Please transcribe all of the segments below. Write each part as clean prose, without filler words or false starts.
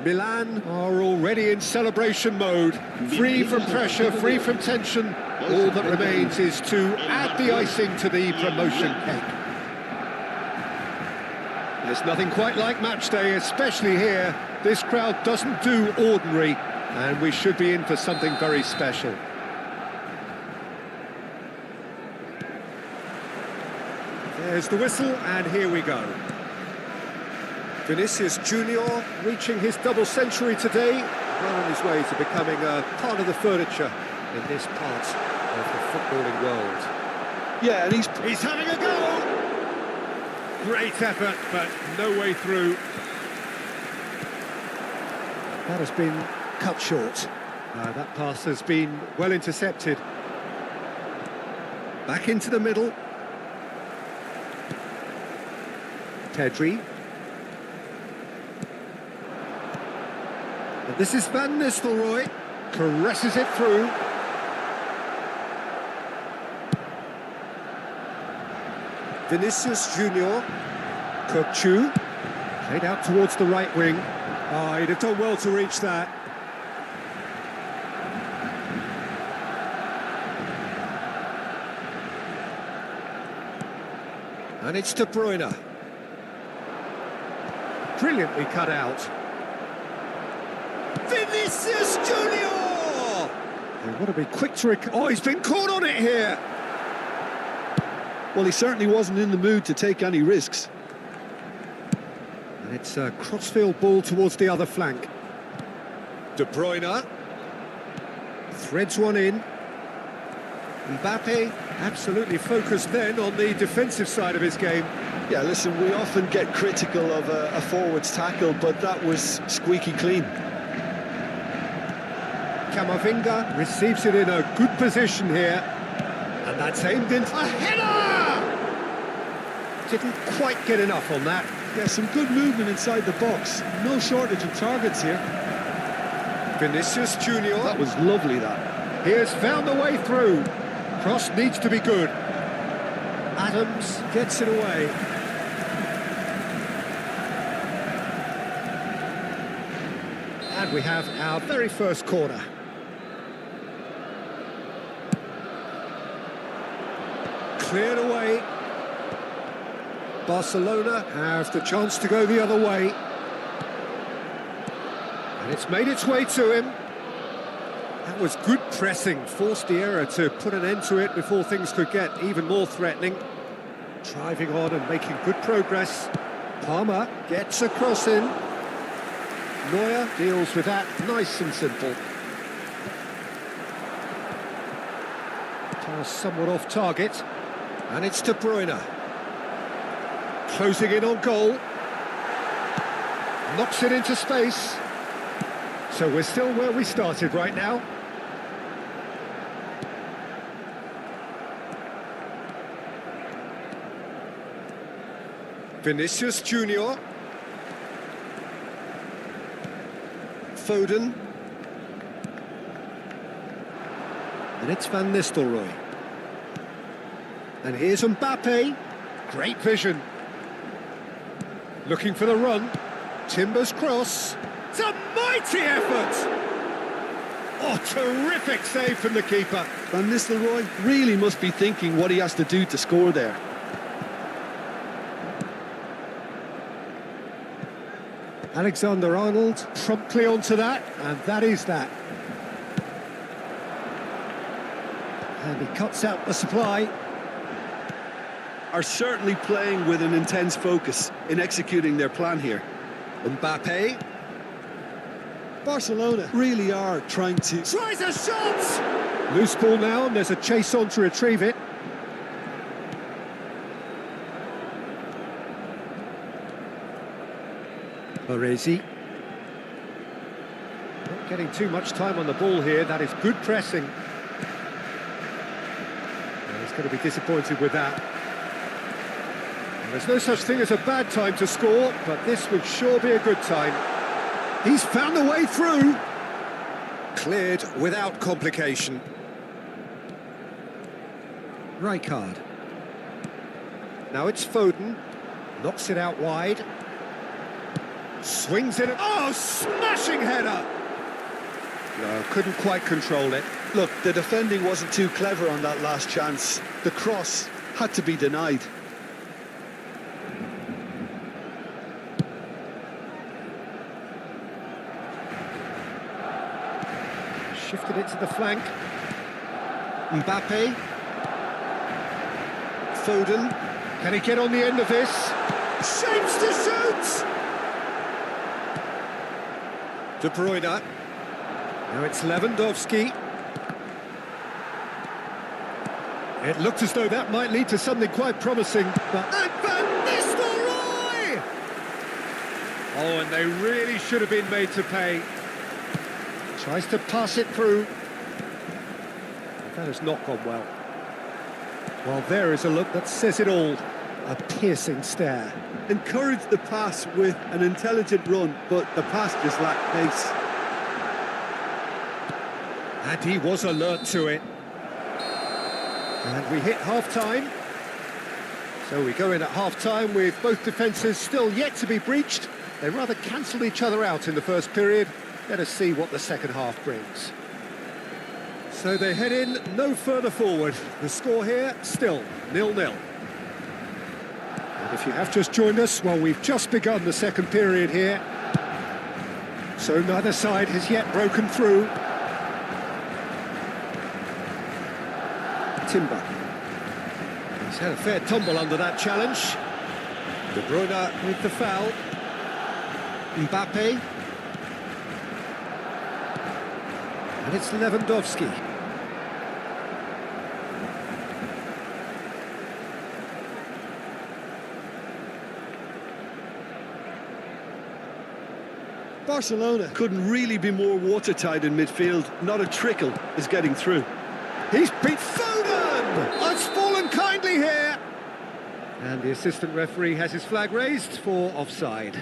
Milan are already in celebration mode, free from pressure, free from tension. All that remains is to add the icing to the promotion cake. There's nothing quite like match day, especially here. This crowd doesn't do ordinary, and we should be in for something very special. There's the whistle, and here we go. Vinicius Junior reaching his double century today, well on his way to becoming a part of the furniture in this part of the footballing world. Yeah, and he's having a go! Great effort, but no way through. That has been cut short. That pass has been well intercepted. Back into the middle. Pedri. And this is Van Nistelrooy. Caresses it through. Vinicius Junior. Kirkchu. Played out towards the right wing. He'd have done well to reach that. And it's De Bruyne. Brilliantly cut out. Vinicius Junior! They want to be quick to he's been caught on it here. well, he certainly wasn't in the mood to take any risks. And it's a crossfield ball towards the other flank. De Bruyne threads one in. Mbappe absolutely focused then on the defensive side of his game. Yeah, listen, we often get critical of a forward's tackle, but that was squeaky clean. Camavinga receives it in a good position here. And that's aimed in. A header! Didn't quite get enough on that. Yeah, some good movement inside the box. No shortage of targets here. Vinicius Junior. That was lovely, that. He has found a way through. Cross needs to be good. Adams gets it away. And we have our very first corner. Cleared away. Barcelona have the chance to go the other way. And it's made its way to him. That was good pressing, forced the error to put an end to it before things could get even more threatening. Driving on and making good progress. Palmer gets a cross in. Neuer deals with that nice and simple. Pass somewhat off target. And it's De Bruyne. Closing in on goal. Knocks it into space. So we're still where we started right now. Vinicius Junior. Foden. And it's Van Nistelrooy. And here's Mbappe. Great vision. Looking for the run. Timber's cross. It's a mighty effort! Oh, terrific save from the keeper. Van Nistelrooy really must be thinking what he has to do to score there. Alexander-Arnold promptly onto that, and that is that. And he cuts out the supply. Are certainly playing with an intense focus in executing their plan here. Mbappe. Barcelona really are trying to... Tries a shot! Loose ball now, and there's a chase on to retrieve it. Baresi. Not getting too much time on the ball here. That is good pressing. And he's going to be disappointed with that. And there's no such thing as a bad time to score, but this would sure be a good time. He's found a way through. Cleared without complication. Rijkaard. Now it's Foden. Knocks it out wide. Swings it. Oh, smashing header! No, couldn't quite control it. Look, the defending wasn't too clever on that last chance. The cross had to be denied. Shifted it to the flank. Mbappe. Foden. Can he get on the end of this? Shapes to shoot! De Bruyne. Now it's Lewandowski. It looked as though that might lead to something quite promising, but... And Van Nistelrooy! Oh, and they really should have been made to pay. Tries to pass it through. That has not gone well. Well, there is a look that says it all. A piercing stare. Encouraged the pass with an intelligent run, but the pass just lacked pace. And he was alert to it. And we hit half-time. So we go in at half-time with both defences still yet to be breached. They rather cancelled each other out in the first period. Let us see what the second half brings. So they head in no further forward. The score here, still 0-0. And if you have just joined us, well, we've just begun the second period here. So neither side has yet broken through. Timber. He's had a fair tumble under that challenge. De Bruyne with the foul. Mbappe. And it's Lewandowski. Barcelona couldn't really be more watertight in midfield. Not a trickle is getting through. He's beat Foden! It's fallen kindly here! And the assistant referee has his flag raised for offside.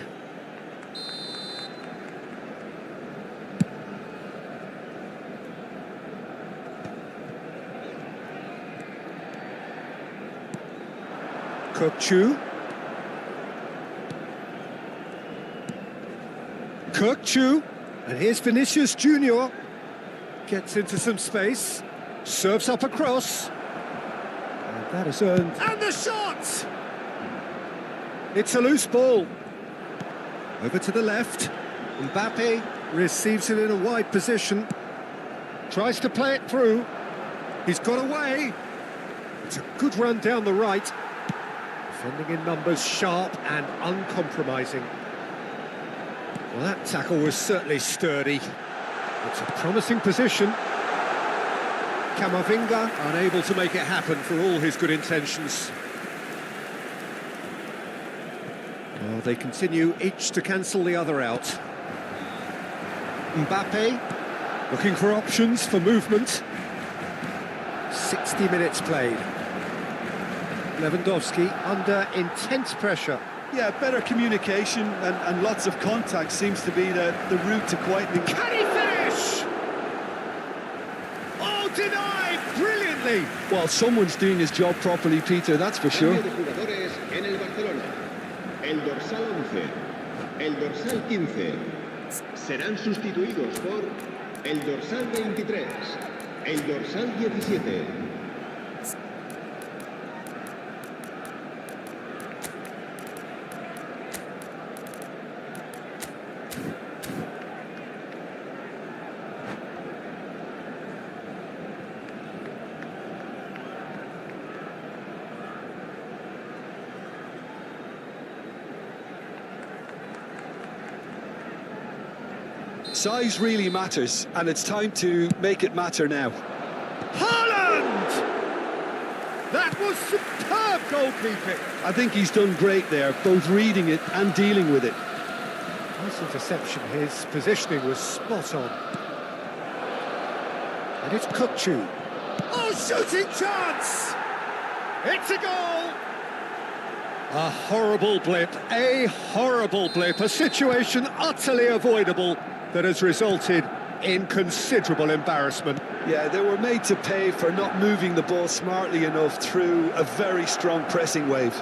Kökçü. Kökçü. And here's Vinicius Junior. Gets into some space. Serves up across. And that has earned... And the shot! It's a loose ball. Over to the left. Mbappe receives it in a wide position. Tries to play it through. He's got away. It's a good run down the right. Defending in numbers, sharp and uncompromising. Well, that tackle was certainly sturdy. It's a promising position. Camavinga unable to make it happen for all his good intentions. Well, they continue each to cancel the other out. Mbappe looking for options for movement. 60 minutes played. Lewandowski under intense pressure. Yeah, better communication and lots of contact seems to be the route to quietening. Can he finish? Oh, denied brilliantly. Well, someone's doing his job properly, Peter, that's for sure. Cambio de jugadores en el Barcelona. El dorsal 11, el dorsal 15 serán sustituidos por el dorsal 23, el dorsal 17. Size really matters, and it's time to make it matter now. Haaland! That was superb goalkeeping. I think he's done great there, both reading it and dealing with it. Nice interception. His positioning was spot on. And it's Kökçü. Oh, shooting chance! It's a goal! A horrible blip, a situation utterly avoidable that has resulted in considerable embarrassment. Yeah, they were made to pay for not moving the ball smartly enough through a very strong pressing wave.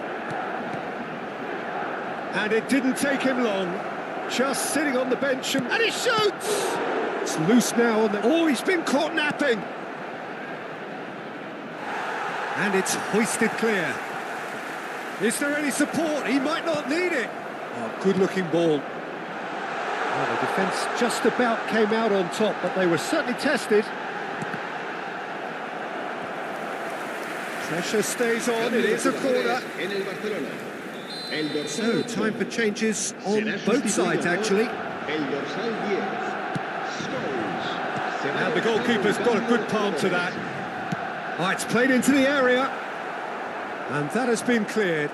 And it didn't take him long. Just sitting on the bench and he shoots! It's loose now on the... Oh, he's been caught napping! And it's hoisted clear. Is there any support? He might not need it. Oh, good-looking ball. Well, the defence just about came out on top, but they were certainly tested. Pressure stays on, it is a corner. So, time for changes on both sides, actually. And the goalkeeper's got a good palm to that. Oh, it's played into the area. And that has been cleared.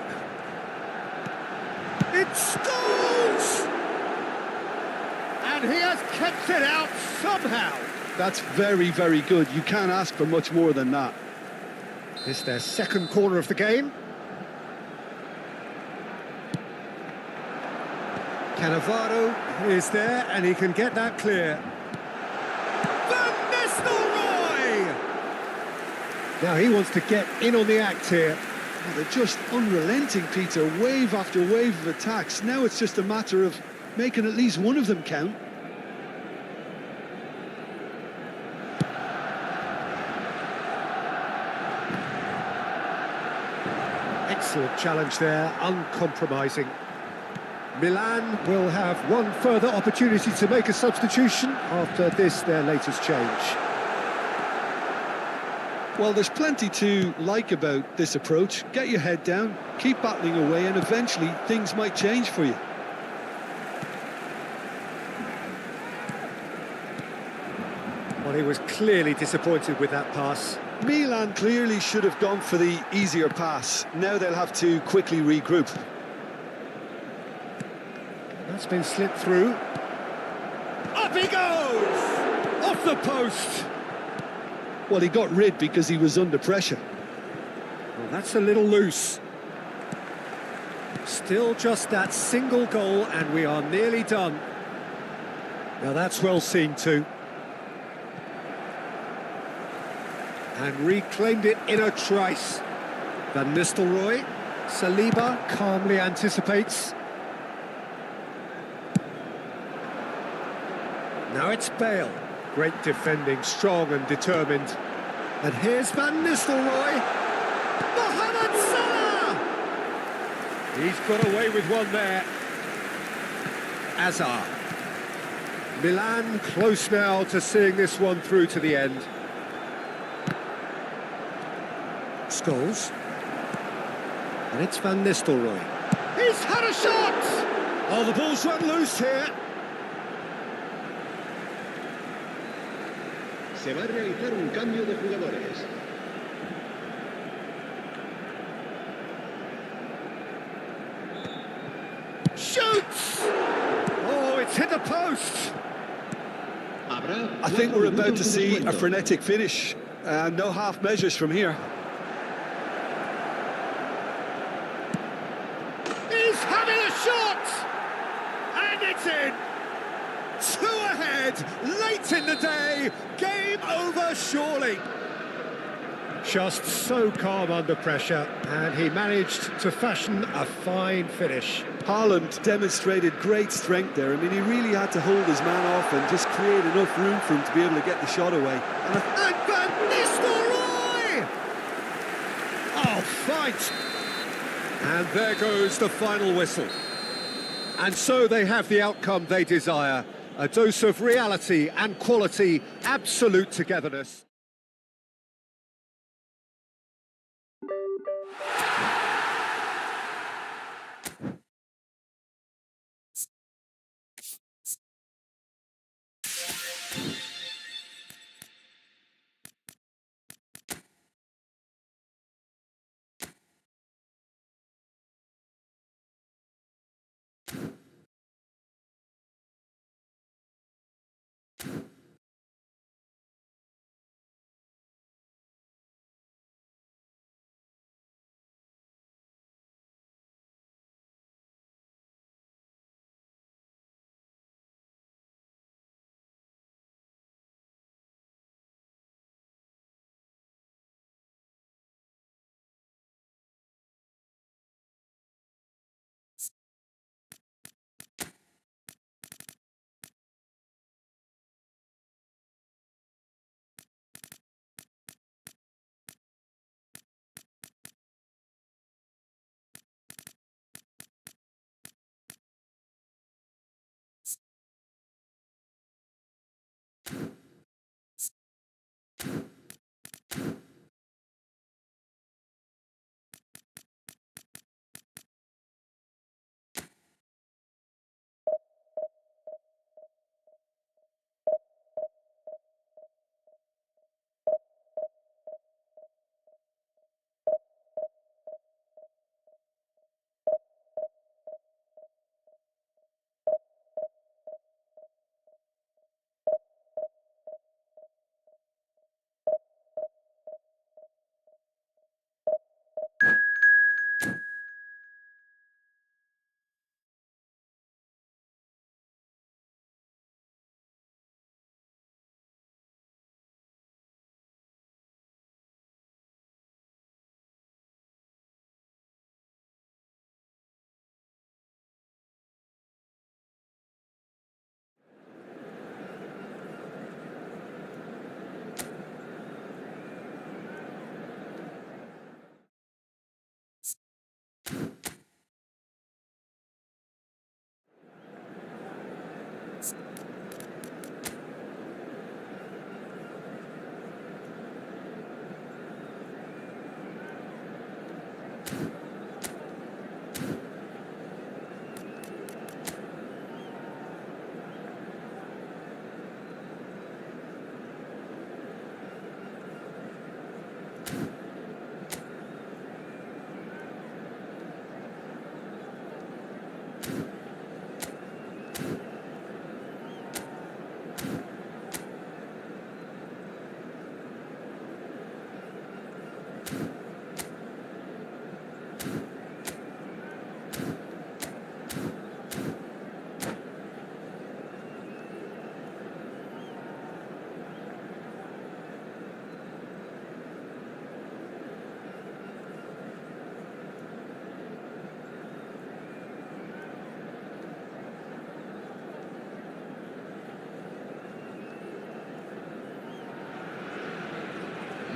It scores! And he has kept it out somehow. That's very, very good. You can't ask for much more than that. It's their second corner of the game. Cannavaro is there, and he can get that clear. Van Nistelrooy! Now he wants to get in on the act here. Oh, they're just unrelenting, Peter. Wave after wave of attacks. Now it's just a matter of making at least one of them count. Excellent challenge there, uncompromising. Milan will have one further opportunity to make a substitution after this, their latest change. Well, there's plenty to like about this approach. Get your head down, keep battling away, and eventually things might change for you. Well, he was clearly disappointed with that pass. Milan clearly should have gone for the easier pass. Now they'll have to quickly regroup. That's been slipped through. Up he goes! Off the post! Well, he got rid because he was under pressure. Well, that's a little loose. Still just that single goal, and we are nearly done. Now that's well seen too. And reclaimed it in a trice. Van Nistelrooy. Saliba calmly anticipates. Now it's Bale. Great defending, strong and determined. And here's Van Nistelrooy. Mohamed Salah! He's got away with one there. Azar. Milan close now to seeing this one through to the end. Scholes. And it's Van Nistelrooy. He's had a shot! Oh, the ball's run loose here. Se va a realizar un cambio de jugadores. Shoots! Oh, it's hit the post. I think we're about to see a frenetic finish. No half measures from here. He's having a shot! And it's in! 2 ahead, late in the day, game over surely. Just so calm under pressure, and he managed to fashion a fine finish. Haaland demonstrated great strength there. I mean, he really had to hold his man off and just create enough room for him to be able to get the shot away. And Van Nistelrooy! Oh, fight! And there goes the final whistle. And so they have the outcome they desire. A dose of reality and quality, absolute togetherness.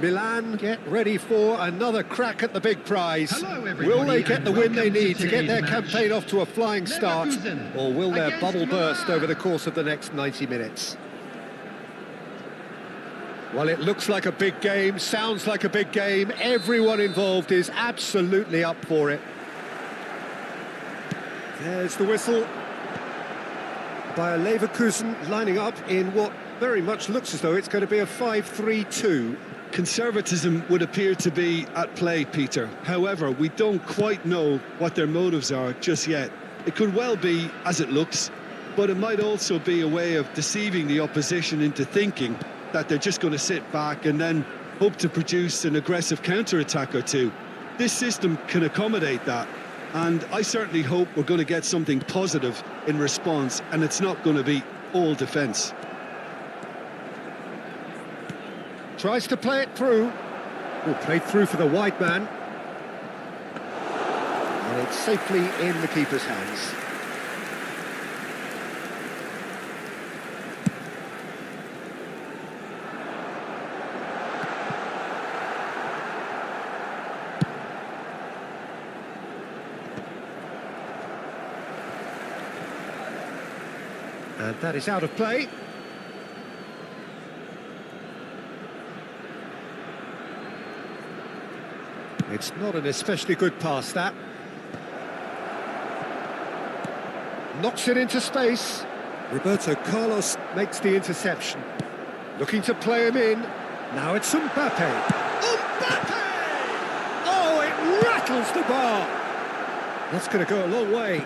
Milan get ready for another crack at the big prize. Hello, everybody, Will they get the win they welcome to need to get their today's match. campaign off to a flying start, Leverkusen or will their against bubble burst Milan. over the course of the next 90 minutes? Well, it looks like a big game, sounds like a big game. Everyone involved is absolutely up for it. There's the whistle. Bayer Leverkusen lining up in what very much looks as though it's going to be a 5-3-2. Conservatism would appear to be at play, Peter. However, we don't quite know what their motives are just yet. It could well be as it looks, but it might also be a way of deceiving the opposition into thinking that they're just going to sit back and then hope to produce an aggressive counter-attack or two. This system can accommodate that, and I certainly hope we're going to get something positive in response, and it's not going to be all defence. Tries to play it through. Played through for the wide man. And it's safely in the keeper's hands. And that is out of play. It's not an especially good pass, that. Knocks it into space. Roberto Carlos makes the interception. Looking to play him in. Now it's Mbappe. Mbappe! Oh, it rattles the bar. That's going to go a long way.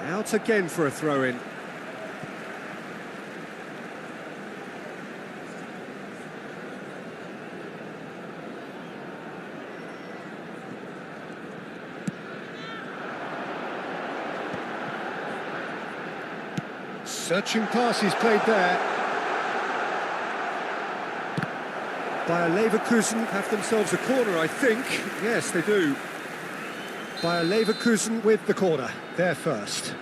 Out again for a throw-in. Searching pass is played there. Bayer Leverkusen have themselves a corner, I think. Yes, they do. Bayer Leverkusen with the corner, there first.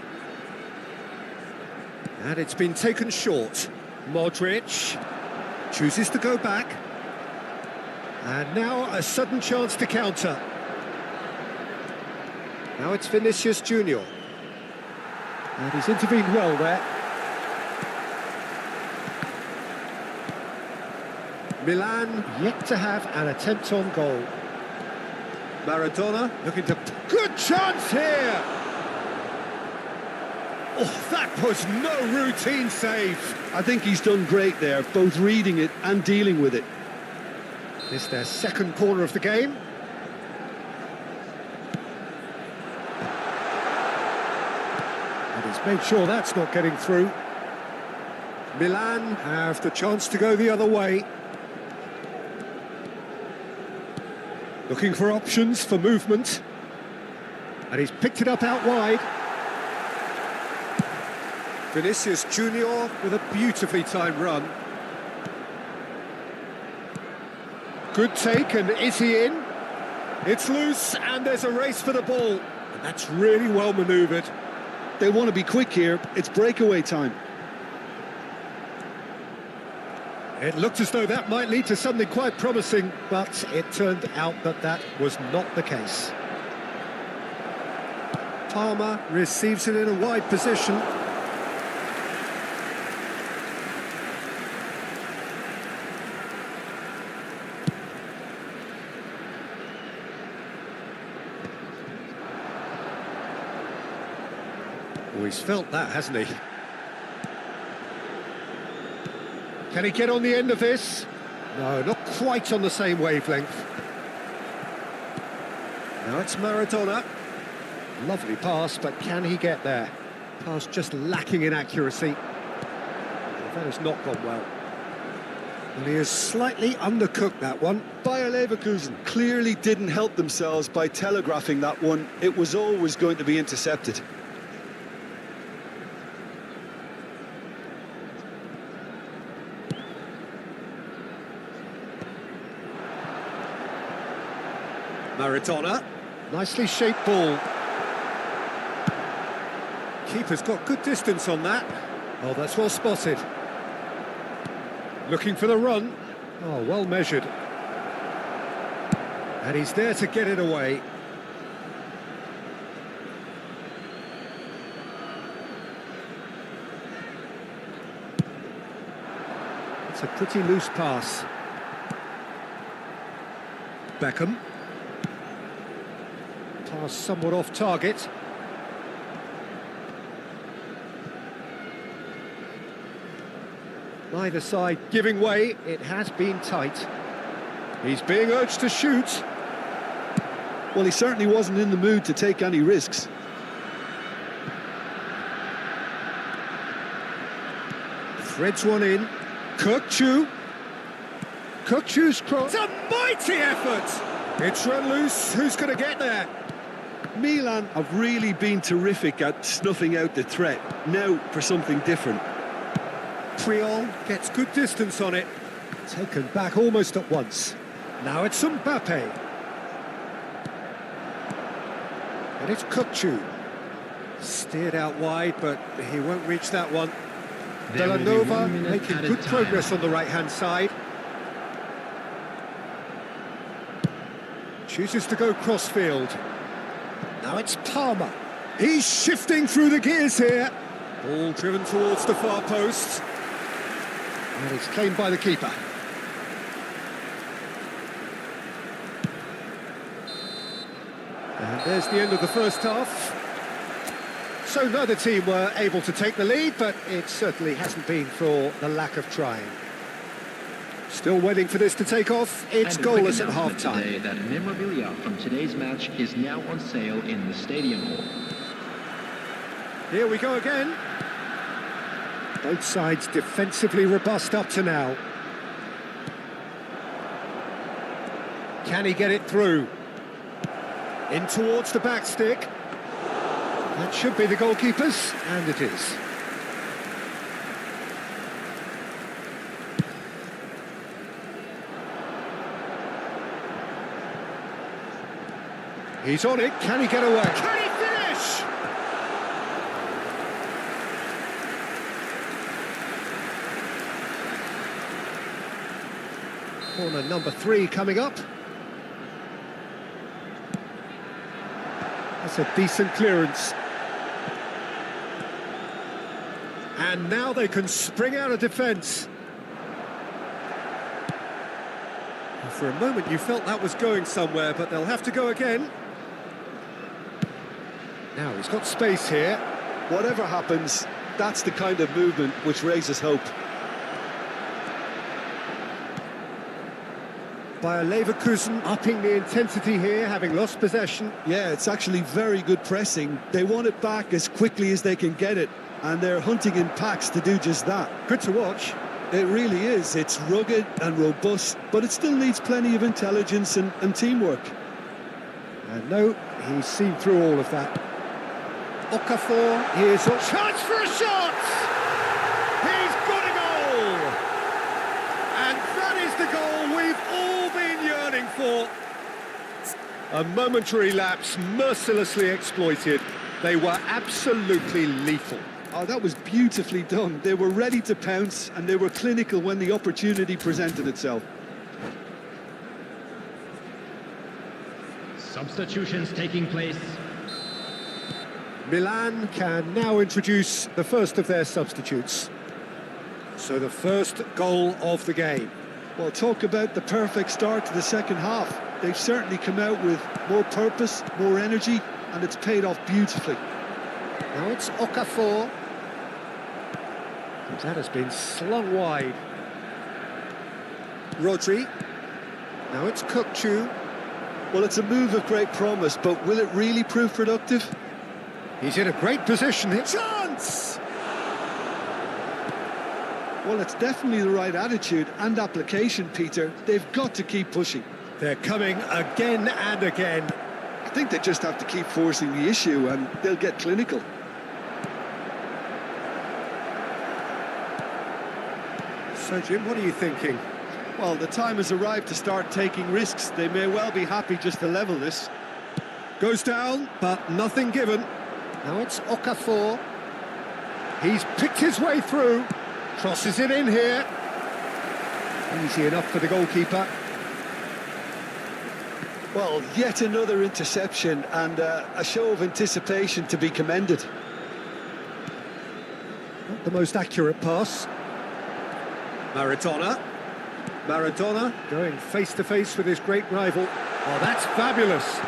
And it's been taken short. Modric chooses to go back. And now a sudden chance to counter. Now it's Vinicius Junior. And he's intervened well there. Milan yet to have an attempt on goal. Maradona looking to... Good chance here! Oh, that was no routine save. I think he's done great there, both reading it and dealing with it. It's their second corner of the game. And he's made sure that's not getting through. Milan have the chance to go the other way. Looking for options for movement. And he's picked it up out wide. Vinicius Junior with a beautifully timed run. Good take, and is he in? It's loose, and there's a race for the ball. And that's really well manoeuvred. They want to be quick here. It's breakaway time. It looked as though that might lead to something quite promising, but it turned out that that was not the case. Palmer receives it in a wide position. Oh, he's felt that, hasn't he? Can he get on the end of this? No, not quite on the same wavelength. Now it's Maradona. Lovely pass, but can he get there? Pass just lacking in accuracy. That has not gone well. And he has slightly undercooked that one. Bayer Leverkusen clearly didn't help themselves by telegraphing that one. It was always going to be intercepted. Maradona. Nicely shaped ball. Keeper's got good distance on that. Oh, that's well spotted. Looking for the run. Oh, well measured. And he's there to get it away. It's a pretty loose pass. Beckham. Pass somewhat off target. Neither side giving way. It has been tight. He's being urged to shoot. Well, he certainly wasn't in the mood to take any risks. Threads one in. Kirkchu. Kirkchu's cross. It's a mighty effort. It's run loose. Who's going to get there? Milan have really been terrific at snuffing out the threat. Now for something different. Triol gets good distance on it. Taken back almost at once. Now it's Mbappe. And it's Kirkchu. Steered out wide, but he won't reach that one. Villanova making good progress on the right-hand side. Chooses to go cross-field. Now it's Palmer. He's shifting through the gears here. Ball driven towards the far post. And it's claimed by the keeper. And there's the end of the first half. So neither team were able to take the lead, but it certainly hasn't been for the lack of trying. Still waiting for this to take off. It's goalless at half-time. Today that memorabilia from today's match is now on sale in the stadium hall. Here we go again. Both sides defensively robust up to now. Can he get it through? In towards the back stick. That should be the goalkeeper's, and it is. He's on it. Can he get away? Can he finish? Corner number 3 coming up. That's a decent clearance. And now they can spring out of defence. For a moment you felt that was going somewhere, but they'll have to go again. Now he's got space here. Whatever happens, that's the kind of movement which raises hope. Bayer Leverkusen upping the intensity here, having lost possession. Yeah, it's actually very good pressing. They want it back as quickly as they can get it, and they're hunting in packs to do just that. Good to watch. It really is. It's rugged and robust, but it still needs plenty of intelligence and teamwork. And no, he's seen through all of that. Okafor, here's a chance for a shot! He's got a goal! And that is the goal we've all been yearning for. A momentary lapse, mercilessly exploited. They were absolutely lethal. Oh, that was beautifully done. They were ready to pounce, and they were clinical when the opportunity presented itself. Substitutions taking place. Milan can now introduce the first of their substitutes. So the first goal of the game. Well, talk about the perfect start to the second half. They've certainly come out with more purpose, more energy, and it's paid off beautifully. Now it's Okafor. And that has been slung wide. Rodri. Now it's Kukçu. Well, it's a move of great promise, but will it really prove productive? He's in a great position. Chance! Well, it's definitely the right attitude and application, Peter. They've got to keep pushing. They're coming again and again. I think they just have to keep forcing the issue and they'll get clinical. So, Jim, what are you thinking? Well, the time has arrived to start taking risks. They may well be happy just to level this. Goes down, but nothing given. Now it's Okafor. He's picked his way through. Crosses it in here. Easy enough for the goalkeeper. Well, yet another interception and a show of anticipation to be commended. Not the most accurate pass. Maradona. Maradona going face-to-face with his great rival. Oh, that's fabulous.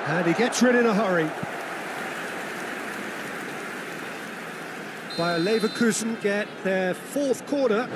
And he gets rid in a hurry. Bayer Leverkusen get their fourth corner.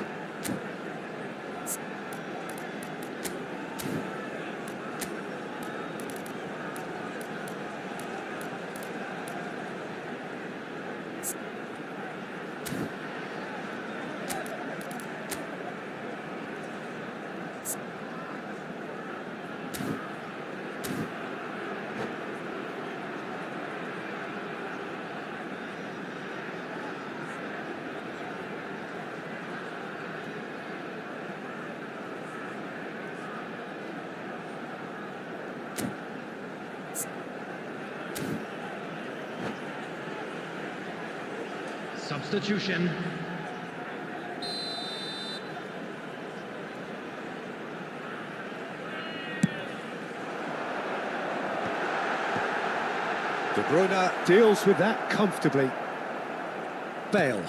Substitution. De Bruyne deals with that comfortably. Bale.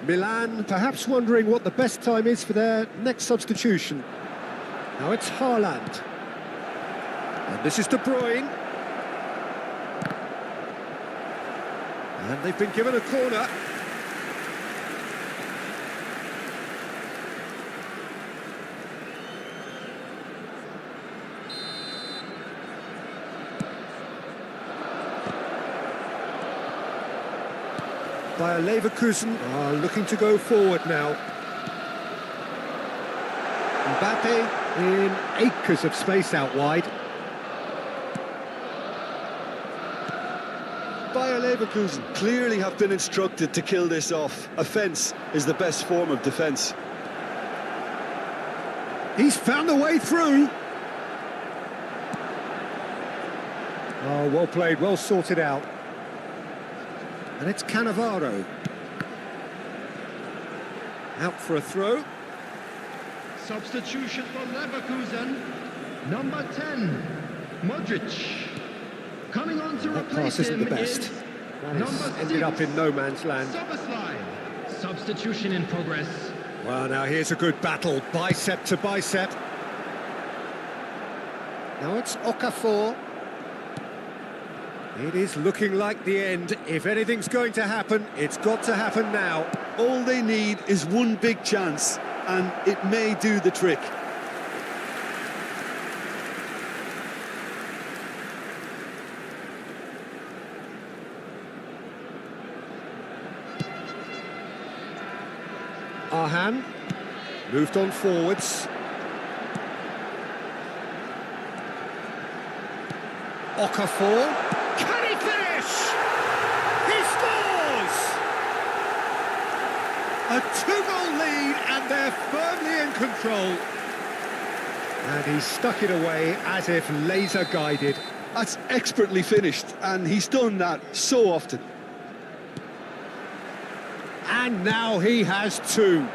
Milan perhaps wondering what the best time is for their next substitution. Now it's Haaland. And this is De Bruyne. And they've been given a corner. Bayer Leverkusen are looking to go forward now. Mbappe in acres of space out wide. Bayer Leverkusen clearly have been instructed to kill this off. Offence is the best form of defence. He's found a way through. Oh, well played, well sorted out. And it's Cannavaro. Out for a throw. Substitution for Leverkusen. Number 10, Modric. Coming on to That replace pass isn't him the best. is That number has 6, ended up in no man's land. Szoboszlai. Substitution in progress. Well, now here's a good battle, bicep to bicep. Now it's Okafor. It is looking like the end. If anything's going to happen, it's got to happen now. All they need is one big chance, and it may do the trick. Arhan moved on forwards. Okafor. Can he finish? He scores! A 2-goal lead and they're firmly in control. And he stuck it away as if laser guided. That's expertly finished, and he's done that so often. And now he has 2.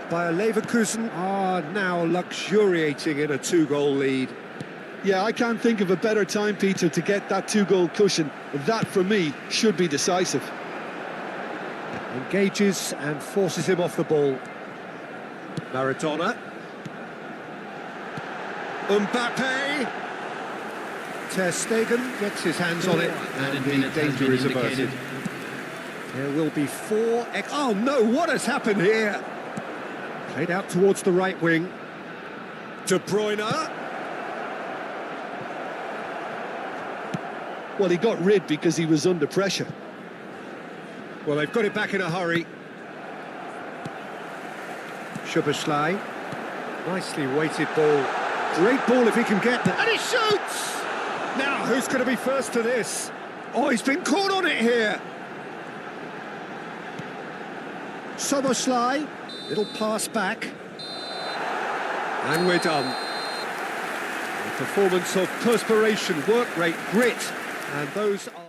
Bayer Leverkusen are now luxuriating in a 2-goal lead. Yeah, I can't think of a better time, Peter, to get that 2-goal cushion. That, for me, should be decisive. Engages and forces him off the ball. Maradona. Mbappe. Ter Stegen gets his hands on it, and the danger is averted. There will be four... Oh no, what has happened here? Played out towards the right wing. De Bruyne. Well, he got rid because he was under pressure. Well, they've got it back in a hurry. Szoboszlai. Nicely weighted ball. Great ball if he can get that. And he shoots! Now, who's going to be first to this? Oh, he's been caught on it here. Szoboszlai. Little pass back. And we're done. A performance of perspiration, work rate, grit. And those are...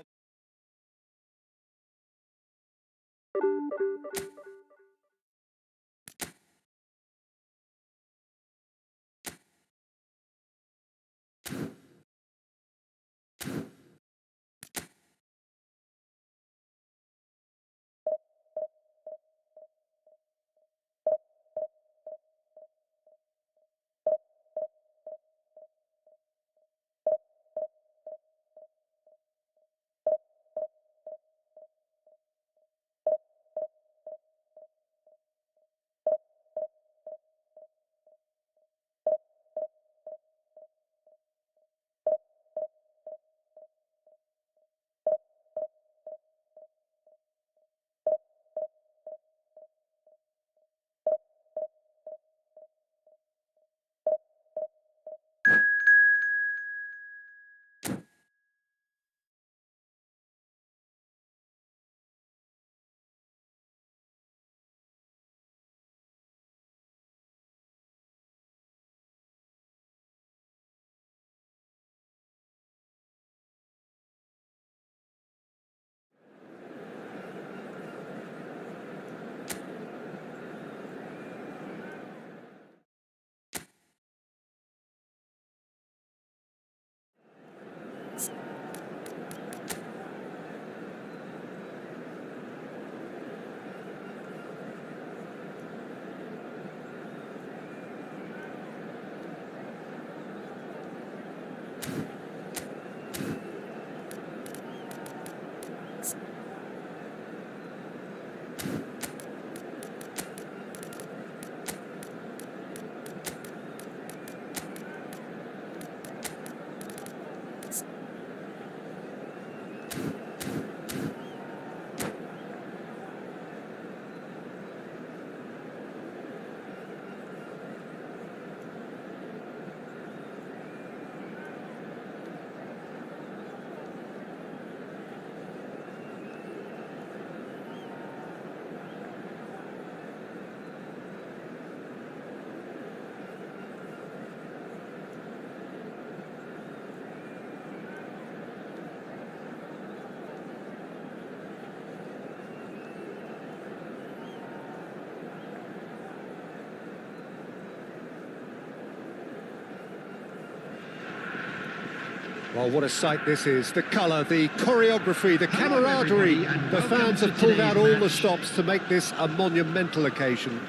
Well, what a sight this is. The colour, the choreography, the camaraderie. The fans have pulled out all the stops to make this a monumental occasion.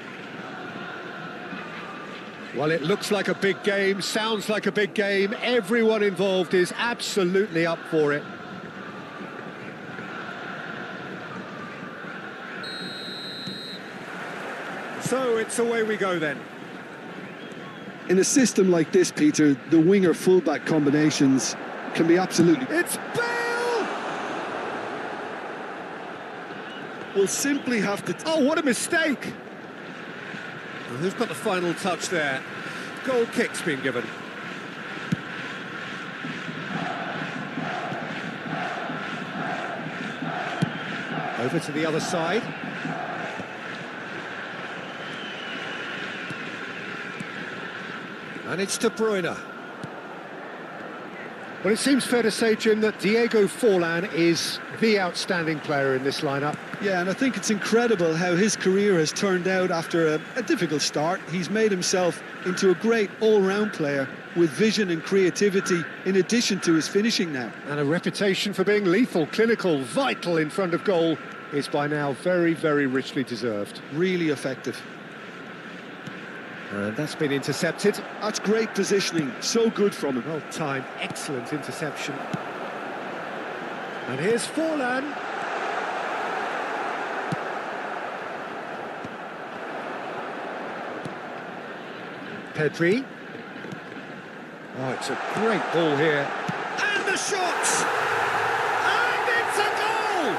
Well, it looks like a big game, sounds like a big game. Everyone involved is absolutely up for it. So it's away we go then. In a system like this, Peter, the winger-fullback combinations can be absolutely... It's Bale! We'll simply have to... Oh, what a mistake! Well, who's got the final touch there? Goal kick's been given. Over to the other side. And it's De Bruyne. Well, it seems fair to say, Jim, that Diego Forlan is the outstanding player in this lineup. Yeah, and I think it's incredible how his career has turned out after a difficult start. He's made himself into a great all-round player with vision and creativity in addition to his finishing now. And a reputation for being lethal, clinical, vital in front of goal is by now very, very richly deserved. Really effective. And that's been intercepted. That's great positioning, so good from him. Well timed, excellent interception. And here's Forlan. Pedri. Oh, it's a great ball here. And the shot! And it's a goal!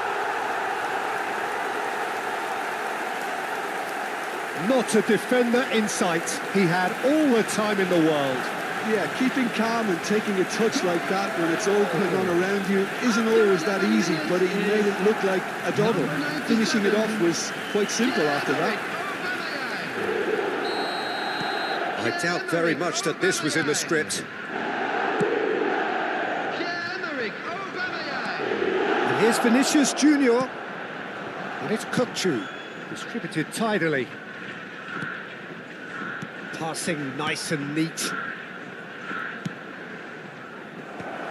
Not a defender in sight. He had all the time in the world. Yeah, keeping calm and taking a touch like that when it's all going on around you isn't always that easy, but he made it look like a double. Finishing it off was quite simple after that. I doubt very much that this was in the script. And here's Vinicius Junior. And it's Kukcu, distributed tidily. Passing nice and neat.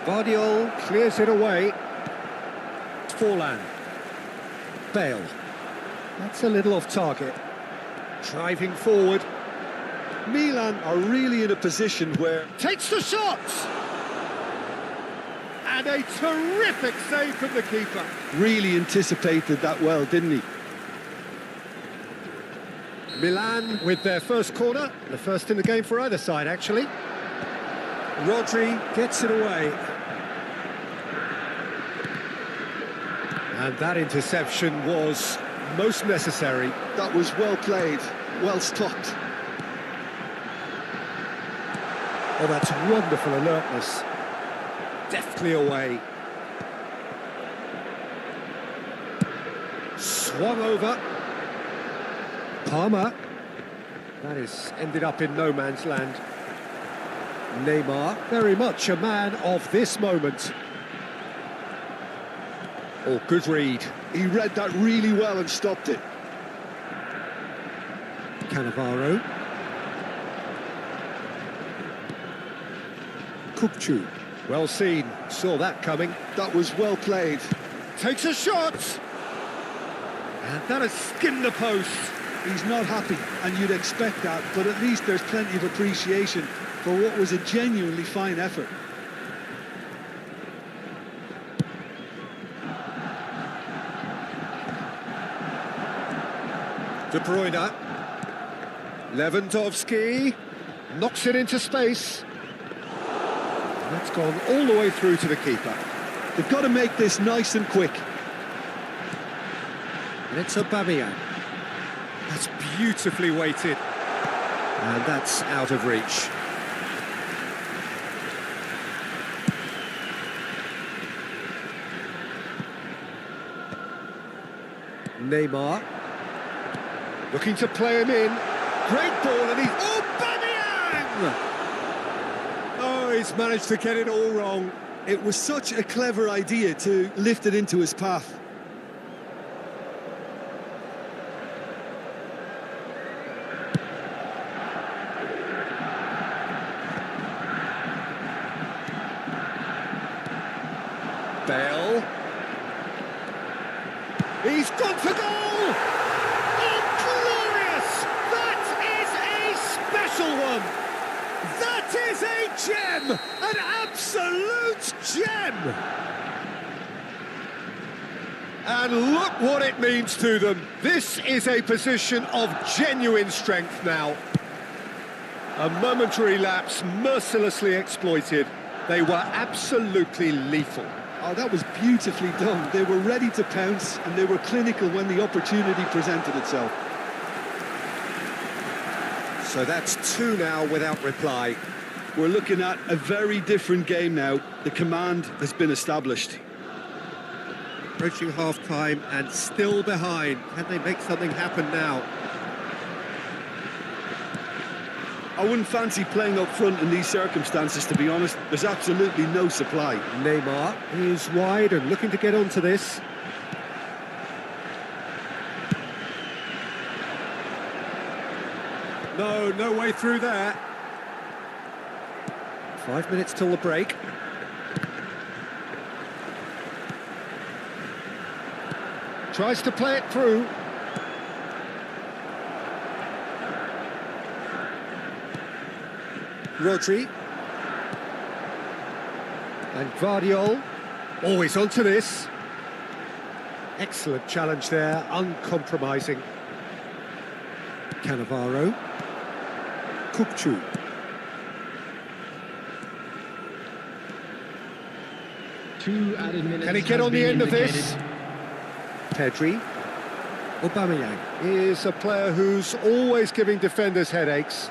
Guardiola clears it away. Forlan. Bale. That's a little off target. Driving forward. Milan are really in a position where... Takes the shot! And a terrific save from the keeper. Really anticipated that well, didn't he? Milan with their first corner. The first in the game for either side, actually. Rodri gets it away. And that interception was most necessary. That was well played, well stopped. Oh, that's wonderful alertness. Deftly away. Swung over. Palmer. That is ended up in no man's land. Neymar, very much a man of this moment. Oh, good read. He read that really well and stopped it. Cannavaro. Kukcu. Well seen. Saw that coming. That was well played. Takes a shot. And that has skimmed the post. He's not happy, and you'd expect that, but at least there's plenty of appreciation for what was a genuinely fine effort. De Bruyne. Lewandowski knocks it into space. That's gone all the way through to the keeper. They've got to make this nice and quick. And it's Aubameyang. That's beautifully weighted. And that's out of reach. Neymar. Looking to play him in. Great ball, and he's... Aubameyang! Oh, he's managed to get it all wrong. It was such a clever idea to lift it into his path. Bale. He's gone for goal! Oh, glorious! That is a special one! That is a gem! An absolute gem! And look what it means to them. This is a position of genuine strength now. A momentary lapse mercilessly exploited. They were absolutely lethal. Oh, that was beautifully done. They were ready to pounce, and they were clinical when the opportunity presented itself. So that's 2 now without reply. We're looking at a very different game now. The command has been established. Approaching half-time and still behind. Can they make something happen now? I wouldn't fancy playing up front in these circumstances, to be honest. There's absolutely no supply. Neymar is wide and looking to get onto this. No way through there. 5 minutes till the break. Tries to play it through. Rodri. And Guardiol. Always onto this. Excellent challenge there, uncompromising. Cannavaro. Kukcu. Two added minutes. Can he get on the end of this? Pedri. Aubameyang is a player who's always giving defenders headaches.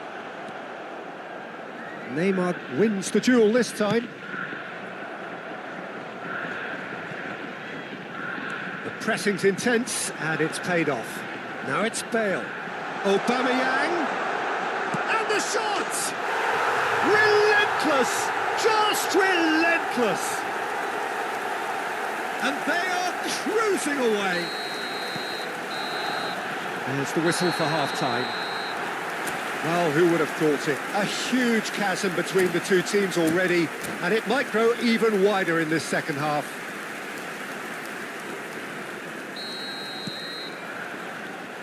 Neymar wins the duel this time. The pressing's intense and it's paid off. Now it's Bale. Aubameyang. And the shot! Relentless! Just relentless! And they are cruising away. There's the whistle for half-time. Well, who would have thought it? A huge chasm between the two teams already, and it might grow even wider in this second half.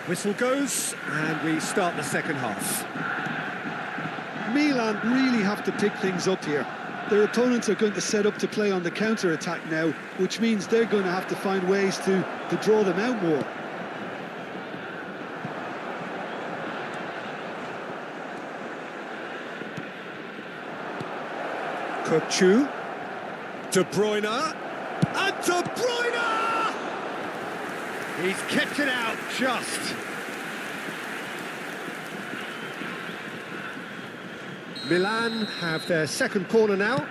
Whistle goes, and we start the second half. Milan really have to pick things up here. Their opponents are going to set up to play on the counter-attack now, which means they're going to have to find ways to draw them out more. Kukcu. De Bruyne. And De Bruyne! He's kept it out just. Milan have their second corner now.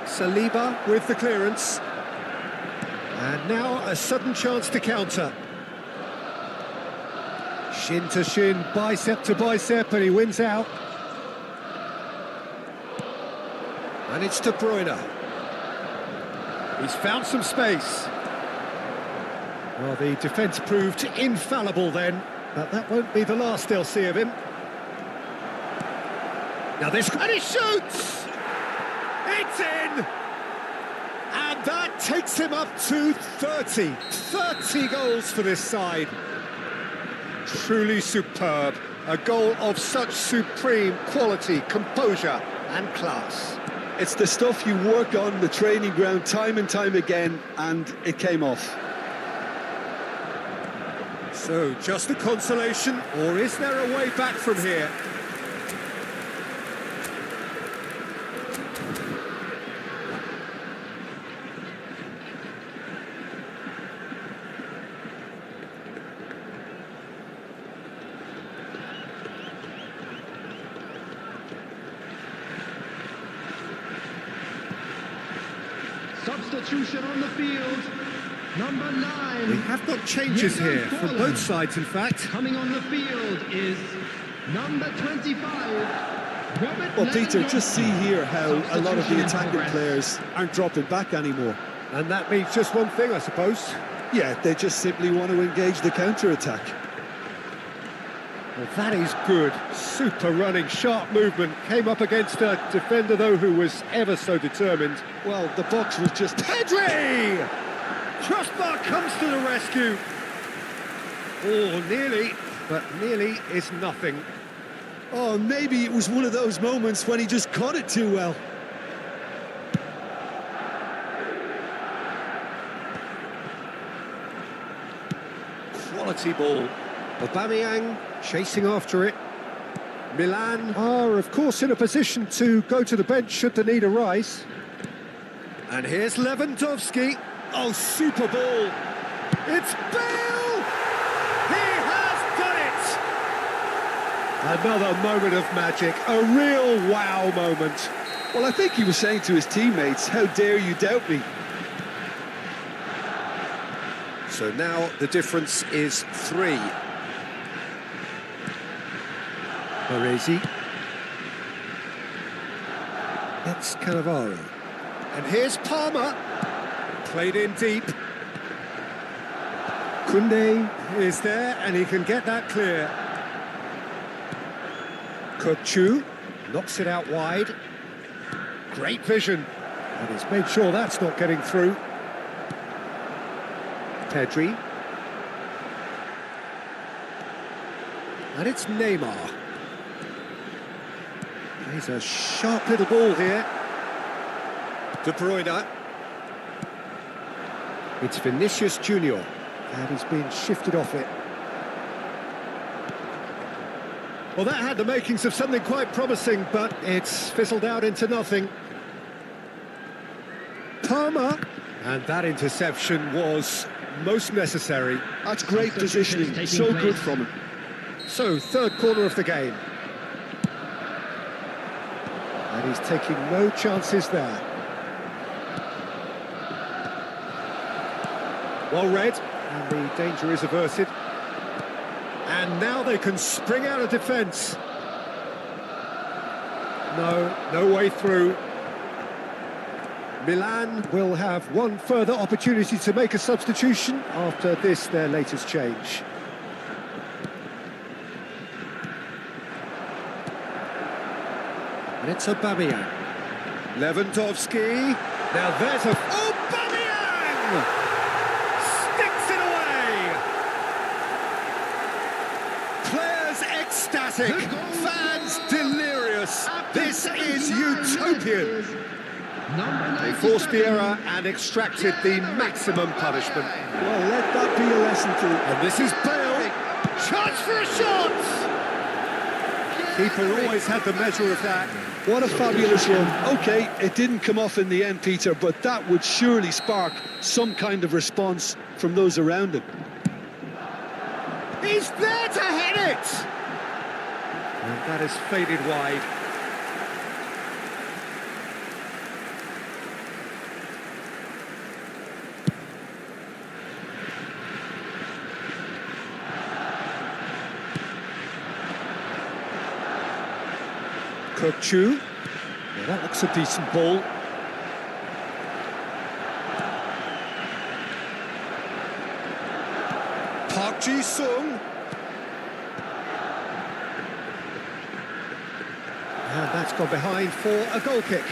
Saliba with the clearance. And now a sudden chance to counter. Shin to shin, bicep to bicep, and he wins out. And it's De Bruyne. He's found some space. Well, the defence proved infallible then, but that won't be the last they'll see of him. Now this, and he shoots! It's in! And that takes him up to 30. 30 goals for this side. Truly superb. A goal of such supreme quality, composure and class. It's the stuff you work on the training ground time and time again, and it came off. So, just a consolation, or is there a way back from here? Substitution on the field. Number 9. We have got changes here from both sides, in fact. Coming on the field is number 25. Well, Peter, just see here how a lot of the attacking players aren't dropping back anymore. And that means just one thing, I suppose. Yeah, they just simply want to engage the counter-attack. Well, that is good. Super running, sharp movement. Came up against a defender, though, who was ever so determined. Well, the box was just... Pedri! Crossbar comes to the rescue. Oh, nearly, but nearly is nothing. Oh, maybe it was one of those moments when he just caught it too well. Quality ball. Aubameyang chasing after it. Milan are, of course, in a position to go to the bench should the need arise. And here's Lewandowski. Oh, super ball. It's Bale! He has done it! Another moment of magic, a real wow moment. Well, I think he was saying to his teammates, how dare you doubt me? So now the difference is 3. Baresi. That's Cannavaro. And here's Palmer. Played in deep. Koundé is there, and he can get that clear. Kukcu knocks it out wide. Great vision. And he's made sure that's not getting through. Pedri. And it's Neymar. He's a sharp little ball here. De Bruyne. It's Vinicius Junior, and he's been shifted off it. Well, that had the makings of something quite promising, but it's fizzled out into nothing. Palmer, and that interception was most necessary. That's great positioning, so good from him. So, third corner of the game. And he's taking no chances there. Well read, and the danger is averted. And now they can spring out of defence. No way through. Milan will have one further opportunity to make a substitution after this, their latest change. And it's Aubameyang. Lewandowski. Now there's a... Aubameyang! Sticks it away! Players ecstatic, fans delirious. This is utopian. They forced the error and extracted the maximum punishment. Well, let that be a lesson to them. And this is Bale. Chance for a shot! Keeper always had the measure of that. What a fabulous run. OK, it didn't come off in the end, Peter, but that would surely spark some kind of response from those around him. He's there to head it! And that has faded wide. Kirkchu. Yeah, that looks a decent ball. Park Ji-sung. And that's gone behind for a goal kick.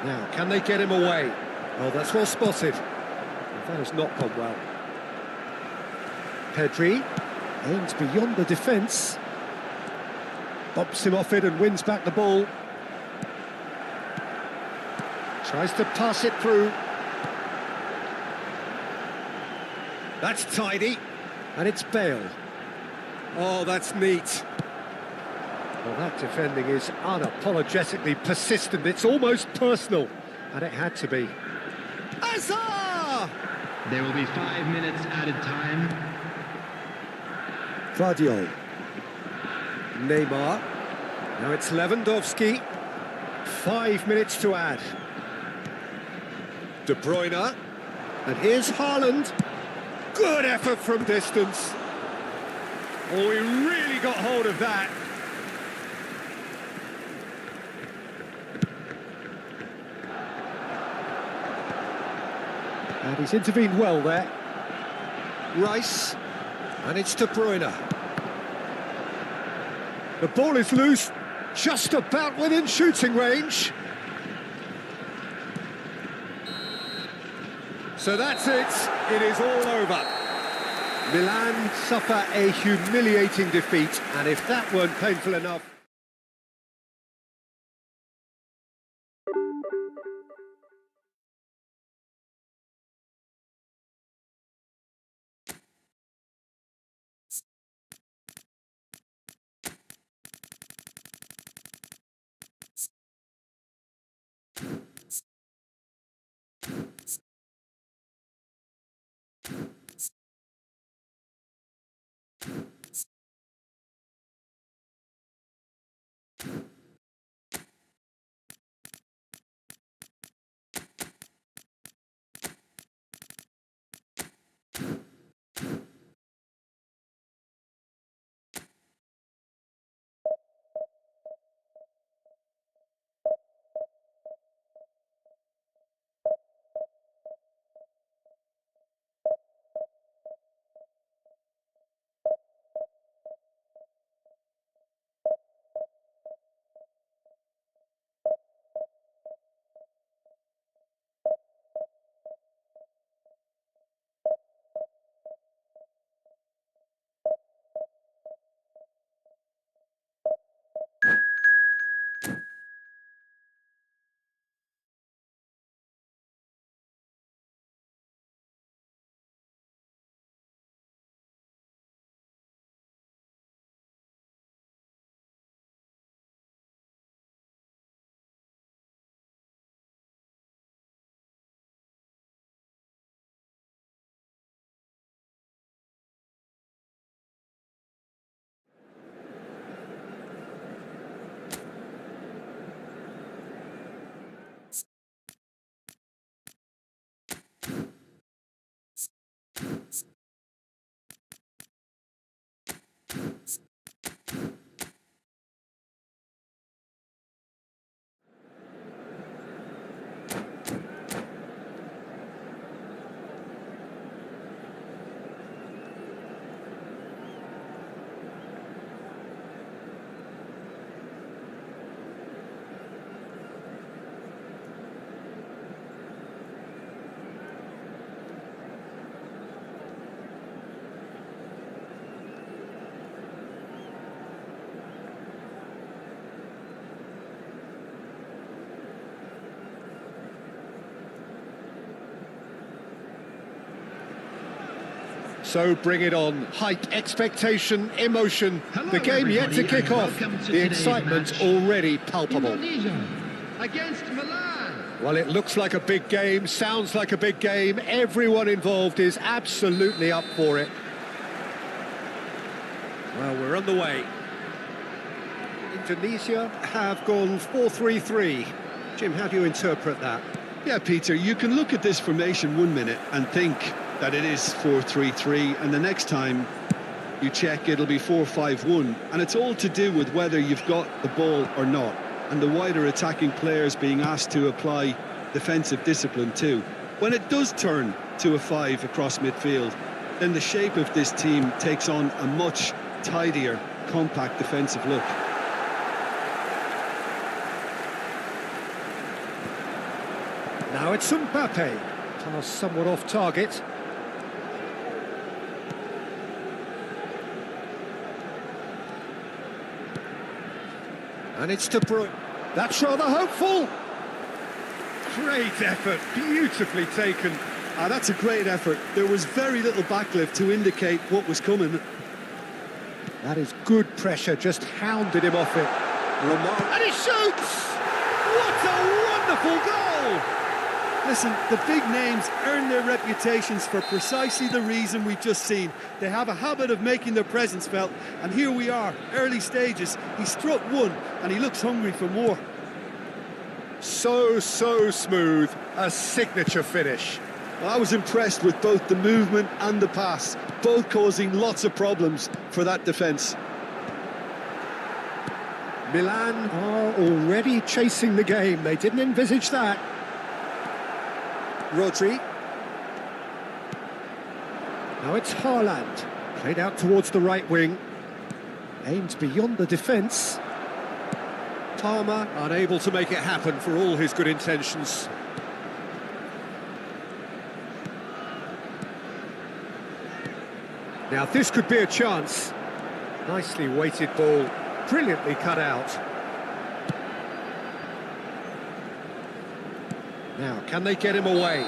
Now, can they get him away? Oh, that's well spotted. That has not gone well. Pedri aims beyond the defence. Bumps him off it and wins back the ball. Tries to pass it through. That's tidy. And it's Bale. Oh, that's neat. Well, that defending is unapologetically persistent. It's almost personal. And it had to be. Azar! There will be 5 minutes added time. Guardiola. Neymar. Now it's Lewandowski. 5 minutes to add. De Bruyne. And here's Haaland. Good effort from distance. Oh, he really got hold of that. And he's intervened well there. Rice. And it's De Bruyne. The ball is loose, just about within shooting range. So that's it. It is all over. Milan suffer a humiliating defeat, and if that weren't painful enough... So bring it on. Hype, expectation, emotion. Hello, The game yet to everybody, kick and off. welcome to The today's excitement match. already palpable. Indonesia against Milan. Well, it looks like a big game, sounds like a big game. Everyone involved is absolutely up for it. Well, we're on the way. Indonesia have gone 4-3-3. Jim, how do you interpret that? Yeah, Peter, you can look at this formation 1 minute and think that it is 4-3-3, and the next time you check it'll be 4-5-1, and it's all to do with whether you've got the ball or not, and the wider attacking players being asked to apply defensive discipline too. When it does turn to a 5 across midfield, then the shape of this team takes on a much tidier, compact defensive look. Now it's Mbappe. Pass somewhat off target. And it's De Bruyne. That's rather hopeful. Great effort, beautifully taken. That's a great effort. There was very little backlift to indicate what was coming. That is good pressure, just hounded him off it. And he shoots! What a wonderful goal! Listen, the big names earn their reputations for precisely the reason we've just seen. They have a habit of making their presence felt, and here we are, early stages. He struck one, and he looks hungry for more. So smooth, a signature finish. Well, I was impressed with both the movement and the pass, both causing lots of problems for that defence. Milan are already chasing the game. They didn't envisage that. Rodri. Now it's Haaland. Played out towards the right wing. Aimed beyond the defence. Palmer unable to make it happen for all his good intentions. Now this could be a chance. Nicely weighted ball, brilliantly cut out. Now, can they get him away?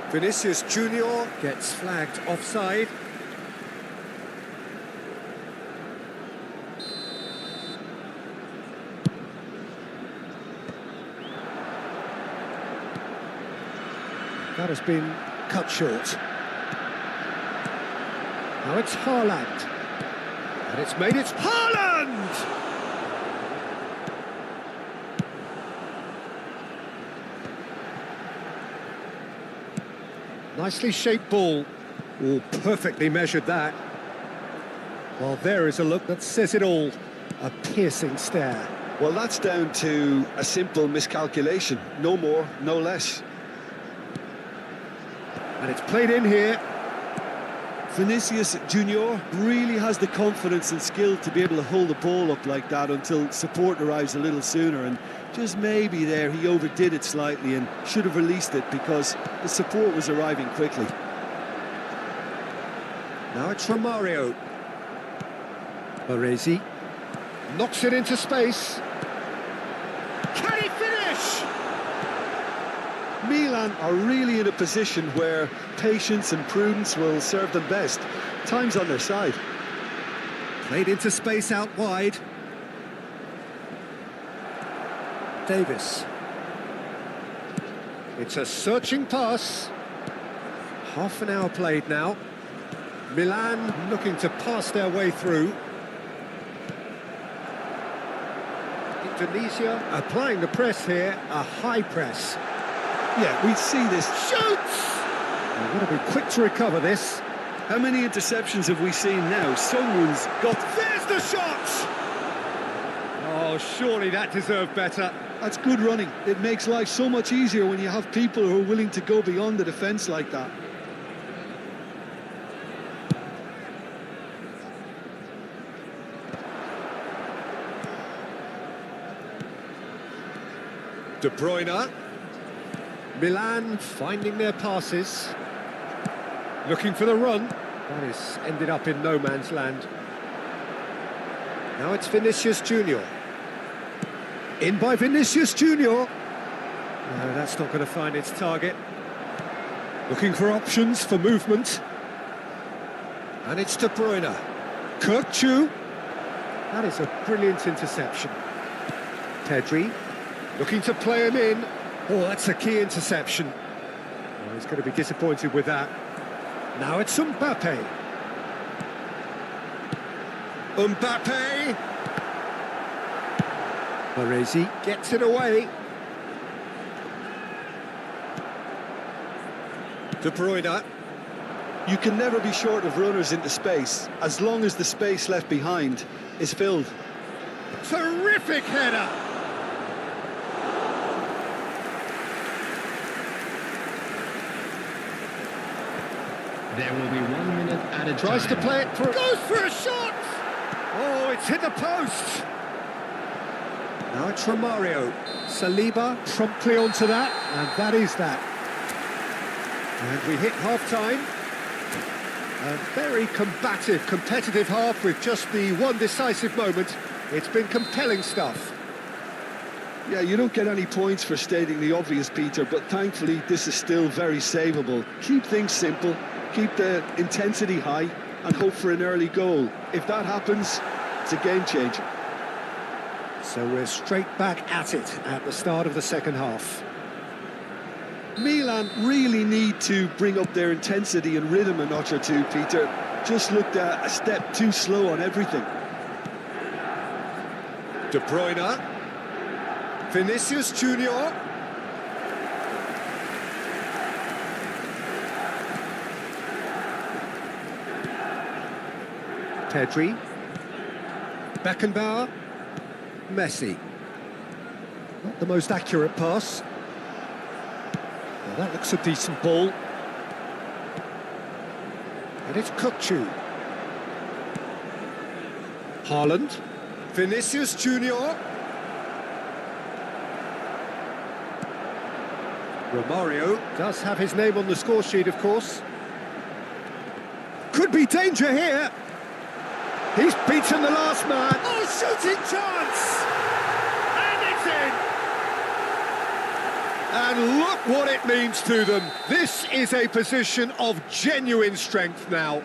Vinicius Junior gets flagged offside. That has been cut short. Now it's Haaland. And it's made it Haaland! Nicely shaped ball. Oh, perfectly measured that. Well, there is a look that says it all. A piercing stare. Well, that's down to a simple miscalculation. No more, no less. And it's played in here. Vinicius Junior really has the confidence and skill to be able to hold the ball up like that until support arrives a little sooner, and just maybe there he overdid it slightly and should have released it because the support was arriving quickly. Now it's Romario. Baresi knocks it into space. Can he finish? Milan are really in a position where patience and prudence will serve them best. Time's on their side. Played into space out wide. Davis. It's a searching pass. Half an hour played now. Milan looking to pass their way through. Indonesia applying the press here, a high press. Yeah, we see this. Shoots! They've got to be quick to recover this. How many interceptions have we seen now? Someone's got... There's the shot! Oh, surely that deserved better. That's good running. It makes life so much easier when you have people who are willing to go beyond the defence like that. De Bruyne. Milan finding their passes. Looking for the run. That is ended up in no man's land. Now it's Vinicius Junior. In by Vinicius Junior. No, that's not going to find its target. Looking for options for movement. And it's De Bruyne. Kirkchu. That is a brilliant interception. Pedri, looking to play him in. Oh, that's a key interception. Oh, he's going to be disappointed with that. Now it's Mbappe. Mbappe! Baresi gets it away. De Bruyne. You can never be short of runners into space, as long as the space left behind is filled. Terrific header! There will be 1 minute at a time. Tries to play it through. Goes for a shot! Oh, it's hit the post! Now it's Romario. Saliba promptly onto that, and that is that. And we hit half-time. A very combative, competitive half with just the one decisive moment. It's been compelling stuff. Yeah, you don't get any points for stating the obvious, Peter, but thankfully this is still very savable. Keep things simple, keep the intensity high, and hope for an early goal. If that happens, it's a game changer. So we're straight back at it at the start of the second half. Milan really need to bring up their intensity and rhythm a notch or two, Peter. Just looked a step too slow on everything. De Bruyne. Vinicius Junior. Pedri. Beckenbauer. Messi. Not the most accurate pass. Well, that looks a decent ball. And it's Kirkchu. Haaland. Vinicius Junior. Romario does have his name on the score sheet, of course. Could be danger here. He's beaten the last man. Oh, shooting chance! And it's in! And look what it means to them. This is a position of genuine strength now.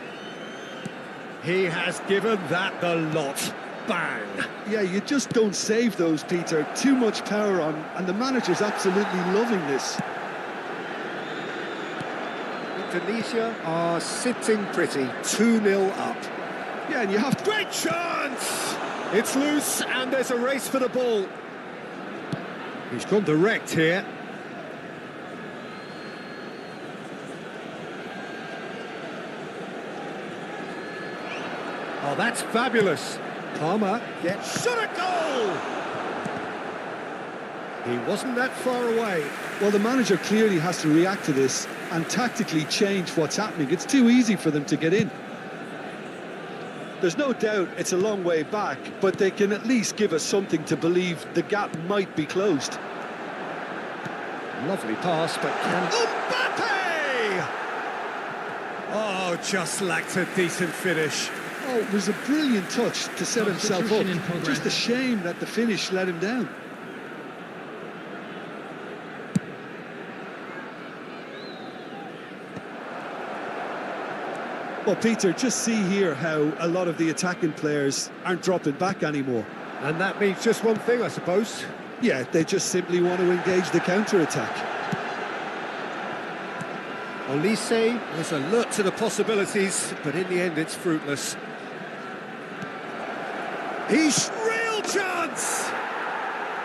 He has given that the lot. Bang! Yeah, you just don't save those, Peter. Too much power on, and the manager's absolutely loving this. Indonesia are sitting pretty, 2-0 up. Yeah, and you have to... Great chance! It's loose, and there's a race for the ball. He's gone direct here. Oh, that's fabulous. Palmer gets shot at goal! He wasn't that far away. Well, the manager clearly has to react to this and tactically change what's happening. It's too easy for them to get in. There's no doubt it's a long way back, but they can at least give us something to believe the gap might be closed. Lovely pass, but can... Mbappe! Oh, just lacked a decent finish. Oh, it was a brilliant touch to set himself up. Just a shame that the finish let him down. Well, Peter, just see here how a lot of the attacking players aren't dropping back anymore. And that means just one thing, I suppose. Yeah, they just simply want to engage the counter-attack. Olise is alert to the possibilities, but in the end it's fruitless. He's real chance!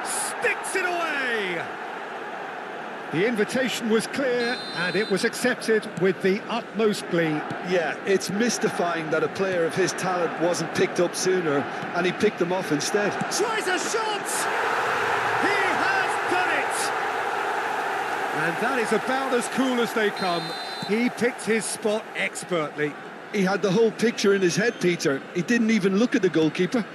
Sticks it away! The invitation was clear, and it was accepted with the utmost glee. Yeah, it's mystifying that a player of his talent wasn't picked up sooner, and he picked them off instead. Tries a shot! He has done it! And that is about as cool as they come. He picked his spot expertly. He had the whole picture in his head, Peter. He didn't even look at the goalkeeper.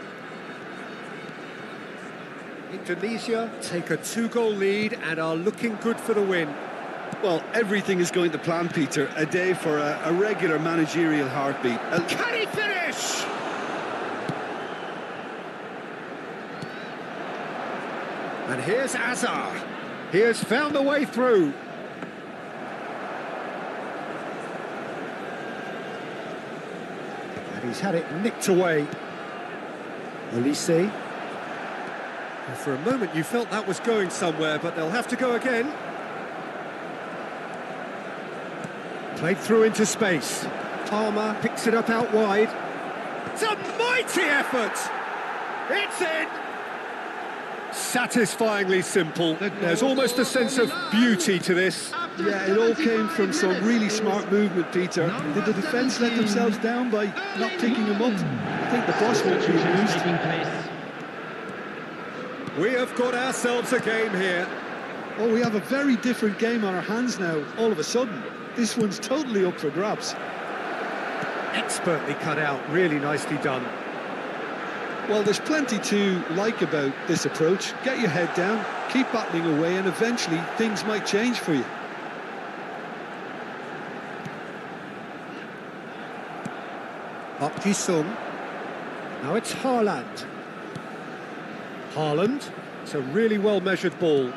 Indonesia take a 2-goal lead and are looking good for the win. Well, everything is going to plan, Peter. A day for a regular managerial heartbeat. Can he finish? And here's Azar. He has found the way through. He's had it nicked away. Olise. For a moment you felt that was going somewhere, but they'll have to go again. Played through into space. Palmer picks it up out wide. It's a mighty effort! It's in! Satisfyingly simple. There's almost a sense of beauty to this. Yeah, it all came from some really smart movement, Peter. Did the defence let themselves down by not picking him up? I think the boss won't be amused. We have got ourselves a game here. Oh, we have a very different game on our hands now, all of a sudden. This one's totally up for grabs. Expertly cut out, really nicely done. Well, there's plenty to like about this approach. Get your head down, keep battling away, and eventually things might change for you. Sung. Now it's Haaland. Haaland. It's a really well-measured ball.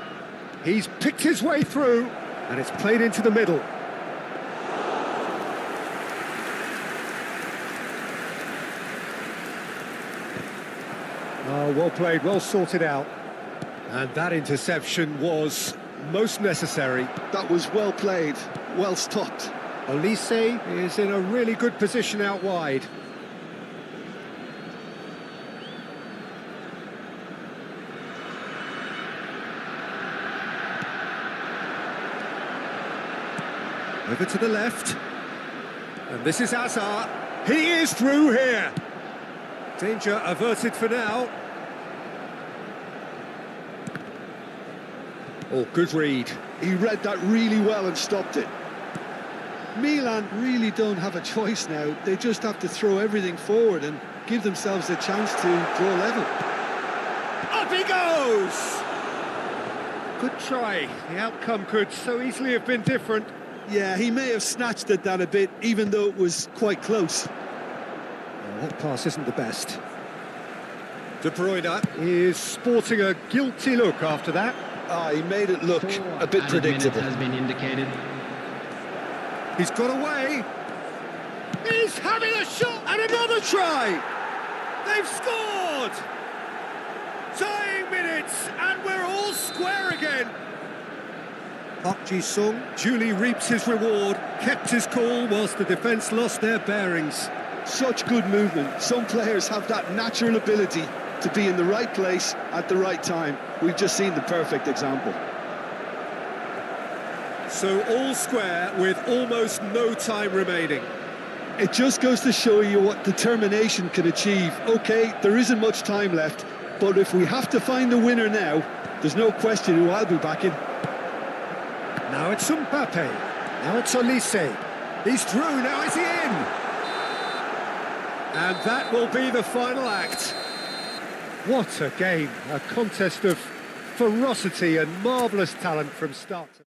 He's picked his way through, and it's played into the middle. Oh, well played, well sorted out. And that interception was most necessary. That was well played, well stopped. Olise is in a really good position out wide. Over to the left. And this is Hazard. He is through here. Danger averted for now. Oh, good read. He read that really well and stopped it. Milan really don't have a choice now. They just have to throw everything forward and give themselves a chance to draw level. Up he goes! Good try. The outcome could so easily have been different. Yeah, he may have snatched at that a bit, even though it was quite close. Well, that pass isn't the best. De Bruyne is sporting a guilty look after that. Ah, he made it look a bit predictable. Has been indicated. He's got away. He's having a shot and another try. They've scored. Dying minutes and we're all square again. Sung duly reaps his reward, kept his cool whilst the defence lost their bearings. Such good movement. Some players have that natural ability to be in the right place at the right time. We've just seen the perfect example. So all square with almost no time remaining. It just goes to show you what determination can achieve. Okay, there isn't much time left, but if we have to find a winner now, there's no question who I'll be backing. Now it's Mbappe. Now it's Olise. He's through, now is he in? And that will be the final act. What a game, a contest of ferocity and marvellous talent from start to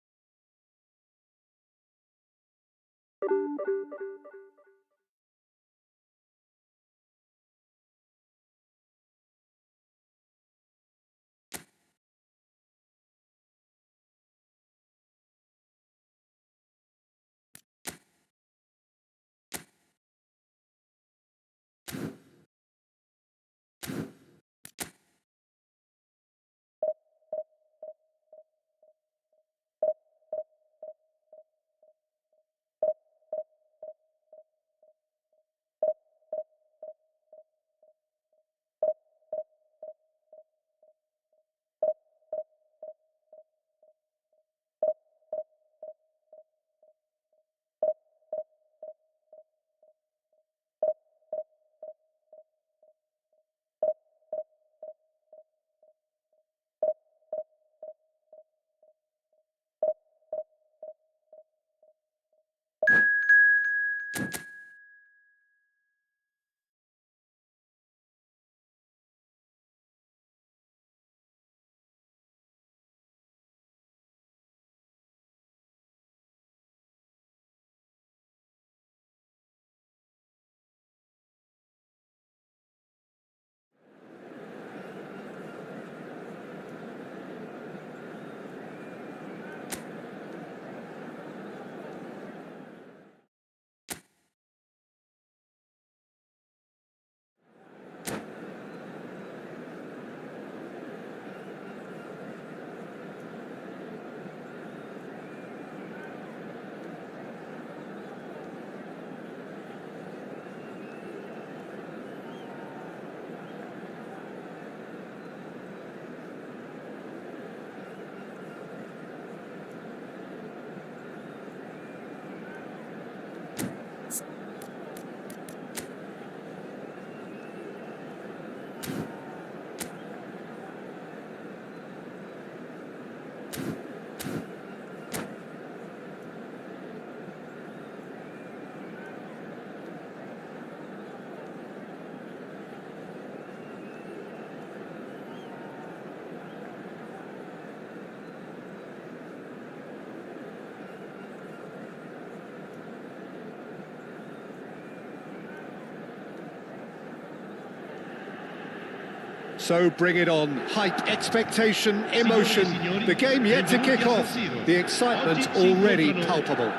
So bring it on. Hype, expectation, emotion. The game yet to kick off. The excitement already palpable.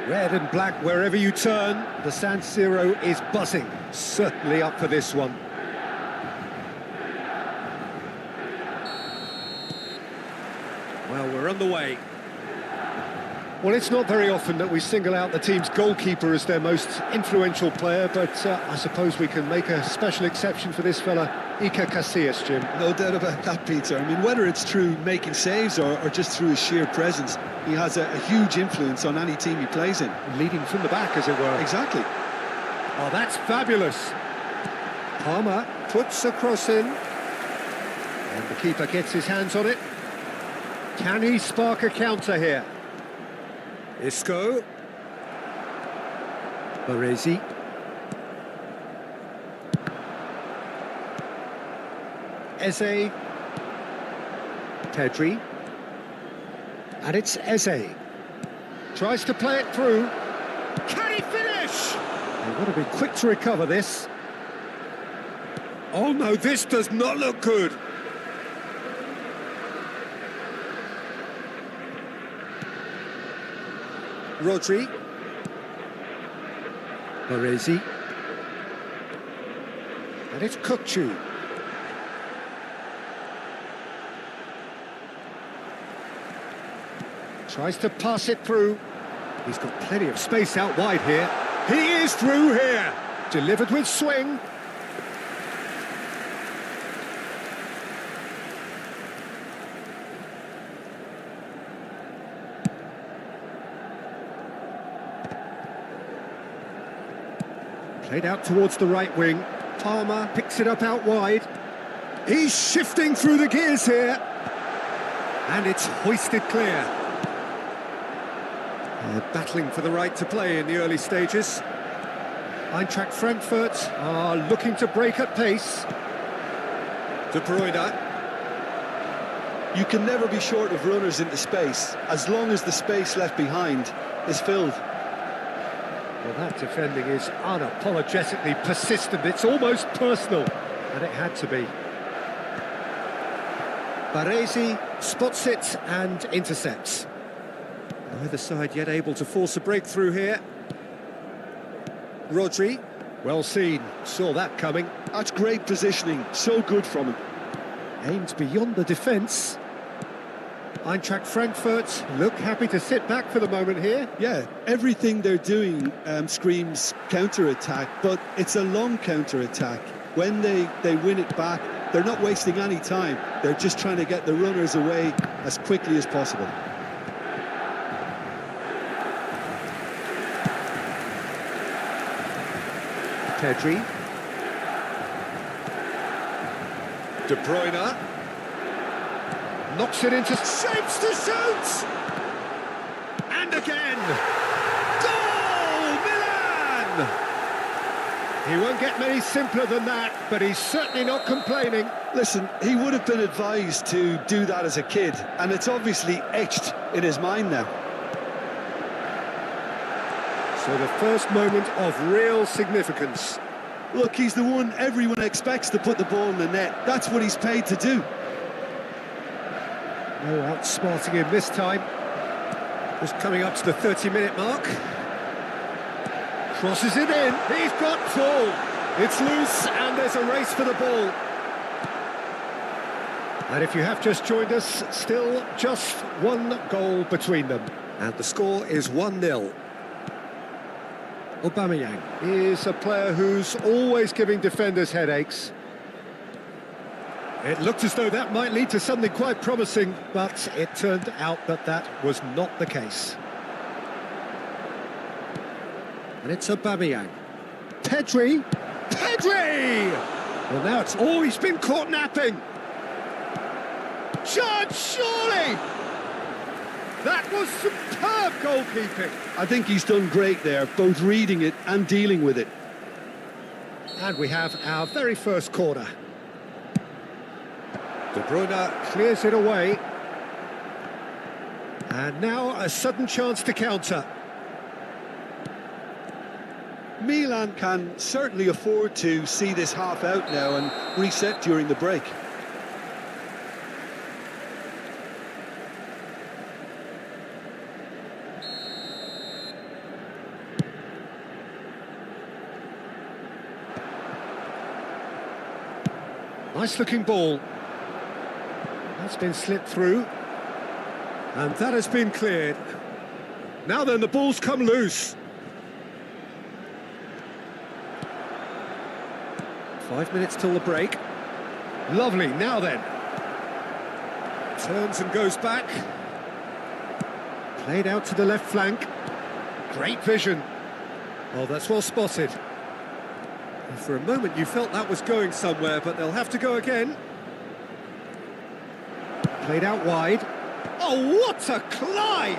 Red and black wherever you turn. The San Siro is buzzing. Certainly up for this one. Well, we're on the way. Well, it's not very often that we single out the team's goalkeeper as their most influential player, but I suppose we can make a special exception for this fella, Casillas, Jim. No doubt about that, Peter. I mean, whether it's through making saves or just through his sheer presence, he has a huge influence on any team he plays in. Leading from the back, as it were. Exactly. Oh, that's fabulous. Palmer puts a cross in. And the keeper gets his hands on it. Can he spark a counter here? Isco. Baresi. Eze. Pedri. And it's Eze. Tries to play it through. Can he finish? They've got to be quick to recover this. Oh no, this does not look good. Rodri. Baresi. And it's Kukcu. Tries to pass it through. He's got plenty of space out wide here. He is through here. Delivered with swing. Played out towards the right wing. Palmer picks it up out wide. He's shifting through the gears here. And it's hoisted clear. Battling for the right to play in the early stages. Eintracht Frankfurt are looking to break at pace. De Bruyne. You can never be short of runners into space, as long as the space left behind is filled. Well, that defending is unapologetically persistent. It's almost personal, and it had to be. Baresi spots it and intercepts. Neither side yet able to force a breakthrough here. Rodri, well seen, saw that coming. That's great positioning, so good from him. Aimed beyond the defence. Eintracht Frankfurt look happy to sit back for the moment here. Yeah, everything they're doing screams counter-attack, but it's a long counter-attack. When they win it back, they're not wasting any time. They're just trying to get the runners away as quickly as possible. Pedri. De Bruyne. Knocks it into shapes to shoot! And again! Goal! Milan! He won't get many simpler than that, but he's certainly not complaining. Listen, he would have been advised to do that as a kid, and it's obviously etched in his mind now. So the first moment of real significance. Look, he's the one everyone expects to put the ball in the net. That's what he's paid to do. No outsmarting him this time. Just coming up to the 30-minute mark. Crosses it in. He's got full. It's loose and there's a race for the ball. And if you have just joined us, still just one goal between them. And the score is 1-0. Aubameyang is a player who's always giving defenders headaches. It looked as though that might lead to something quite promising, but it turned out that that was not the case. And it's Aubameyang. Pedri! Pedri! Well, now it's... Oh, he's been caught napping! Judge, surely! That was superb goalkeeping! I think he's done great there, both reading it and dealing with it. And we have our very first corner. De Bruyne clears it away. And now a sudden chance to counter. Milan can certainly afford to see this half out now and reset during the break. Nice looking ball. That's been slipped through. And that has been cleared. Now then, the ball's come loose. 5 minutes till the break. Lovely, now then. Turns and goes back. Played out to the left flank. Great vision. Oh, that's well spotted. And for a moment you felt that was going somewhere, but they'll have to go again. Played out wide. Oh, what a climb!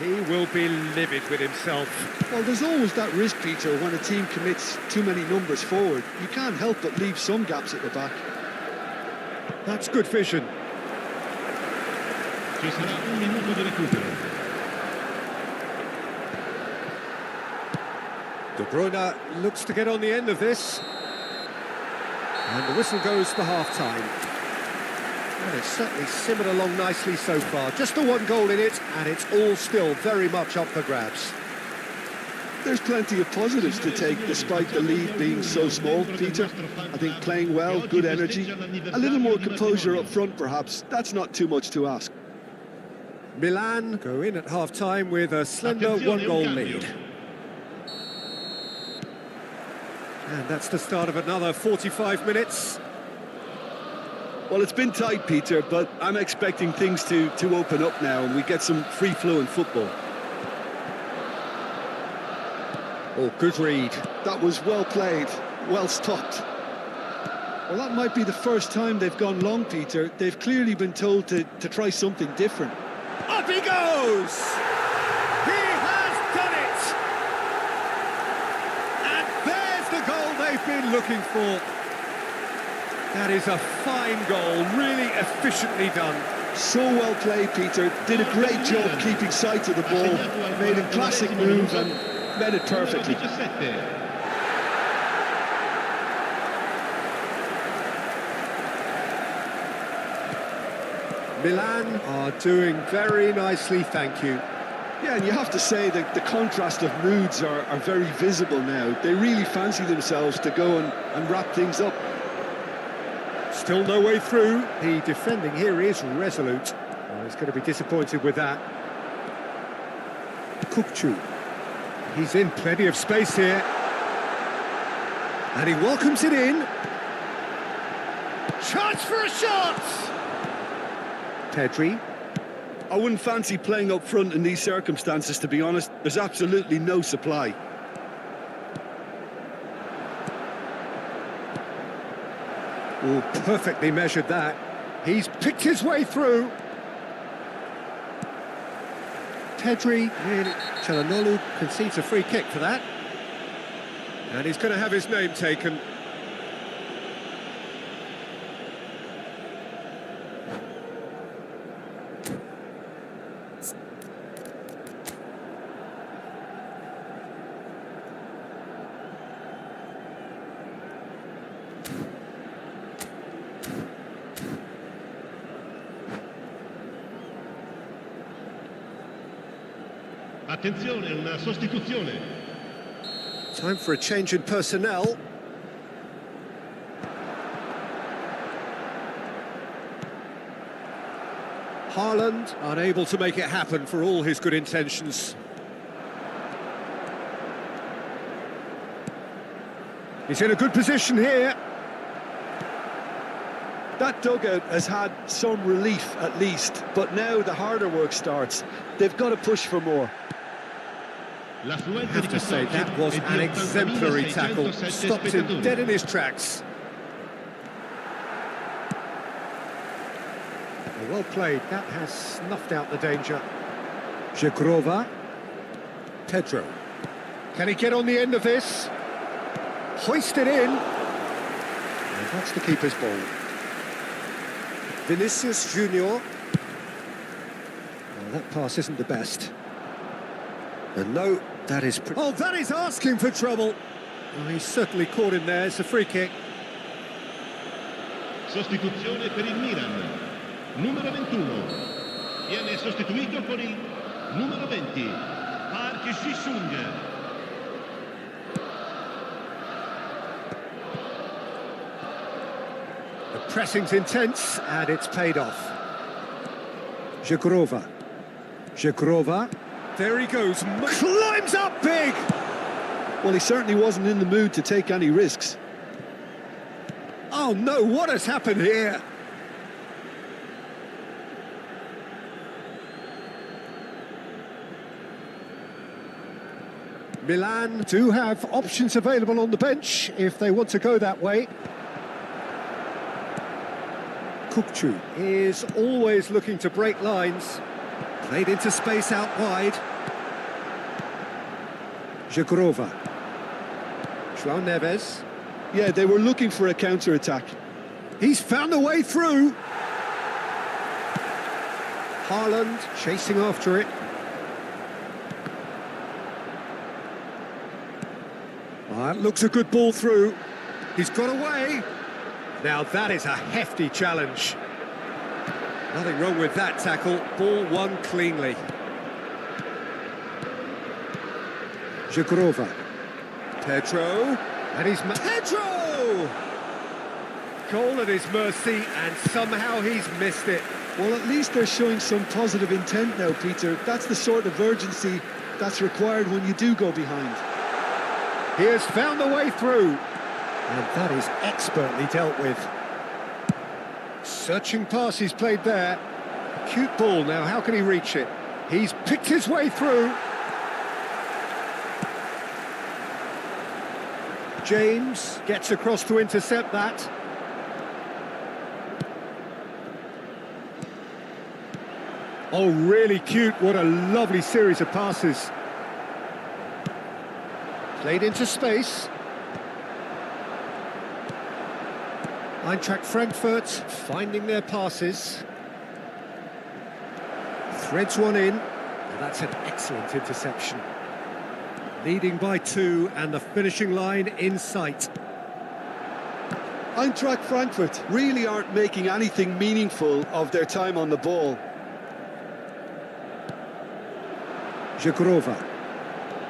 He will be livid with himself. Well, there's always that risk, Peter, when a team commits too many numbers forward. You can't help but leave some gaps at the back. That's good vision. Ci sarà un minuto di recupero. De Bruyne looks to get on the end of this. And the whistle goes for half-time. And it's certainly simmered along nicely so far. Just the one goal in it, and it's all still very much up for grabs. There's plenty of positives to take despite the lead being so small, Peter. I think playing well, good energy, a little more composure up front perhaps. That's not too much to ask. Milan go in at half-time with a slender one-goal lead. And that's the start of another 45 minutes. Well, it's been tight, Peter, but I'm expecting things to open up now and we get some free-flowing football. Oh, good read. That was well played, well stopped. Well, that might be the first time they've gone long, Peter. They've clearly been told to try something different. Up he goes! He has done it! And there's the goal they've been looking for. That is a fine goal, really efficiently done. So well played, Peter. Did a great job keeping sight of the ball. Made a classic move and made it perfectly. Milan are doing very nicely, thank you. Yeah, and you have to say that the contrast of moods are very visible now. They really fancy themselves to go and wrap things up. Still no way through. The defending here is resolute. Oh, he's going to be disappointed with that. Kukcu. He's in plenty of space here. And he welcomes it in. Chance for a shot! Pedri. I wouldn't fancy playing up front in these circumstances, to be honest. There's absolutely no supply. Oh, perfectly measured that. He's picked his way through. Pedri, really, Çalhanoğlu concedes a free kick for that. And he's going to have his name taken. Attenzione, una sostituzione. Time for a change in personnel. Haaland unable to make it happen for all his good intentions. He's in a good position here. That dugout has had some relief at least, but now the harder work starts. They've got to push for more. I have to say, that was an exemplary tackle. Stopped him dead in his tracks. Well played. That has snuffed out the danger. Jagrova. Pedro. Can he get on the end of this? Hoist it in. And that's the keeper's ball. Vinicius Junior. Well, that pass isn't the best. And no That is... Oh, that is asking for trouble. Oh, he's certainly caught him there. It's a free kick. Sostituzione per il Milan. Numero 21. Viene sostituito con il numero 20. Park Ji-sung. The pressing's intense, and it's paid off. Jagrova. There he goes. Climbs up big! Well, he certainly wasn't in the mood to take any risks. Oh no, what has happened here? Milan do have options available on the bench if they want to go that way. Kukcu is always looking to break lines. Played into space out wide. Jagrova. João Neves. Yeah, they were looking for a counter-attack. He's found a way through. Haaland chasing after it. That looks a good ball through. He's got away. Now that is a hefty challenge. Nothing wrong with that tackle. Ball won cleanly. Jagrova. Pedro. And he's... Pedro! Goal at his mercy, and somehow he's missed it. Well, at least they're showing some positive intent now, Peter. That's the sort of urgency that's required when you do go behind. He has found the way through. And that is expertly dealt with. Searching pass he's played there. Cute ball now, how can he reach it? He's picked his way through. James gets across to intercept that. Oh, really cute. What a lovely series of passes. Played into space. Eintracht Frankfurt finding their passes. Threads one in. And that's an excellent interception. Leading by 2 and the finishing line in sight. Eintracht Frankfurt really aren't making anything meaningful of their time on the ball. Jagrova.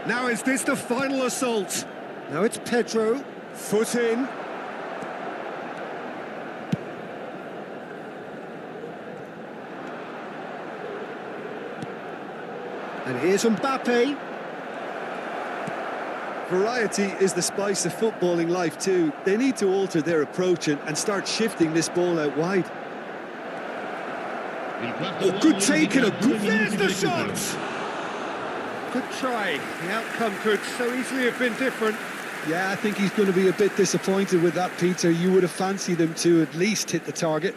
Now is this the final assault? Now it's Pedro. Foot in. And here's Mbappe. Variety is the spice of footballing life too. They need to alter their approach and start shifting this ball out wide. Oh, good take and a good... There's the shot! Good try. The outcome could so easily have been different. Yeah, I think he's going to be a bit disappointed with that, Peter. You would have fancied him to at least hit the target.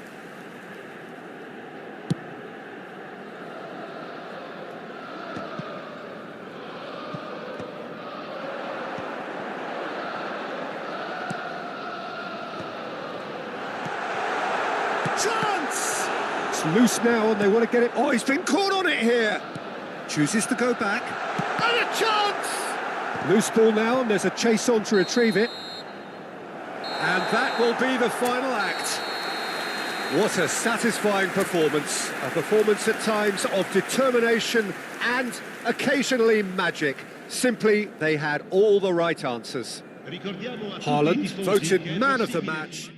Chance! It's loose now and they want to get it... Oh, he's been caught on it here. Chooses to go back. And a chance! Loose ball now and there's a chase on to retrieve it. And that will be the final act. What a satisfying performance. A performance at times of determination and occasionally magic. Simply, they had all the right answers. Haaland voted man of the match.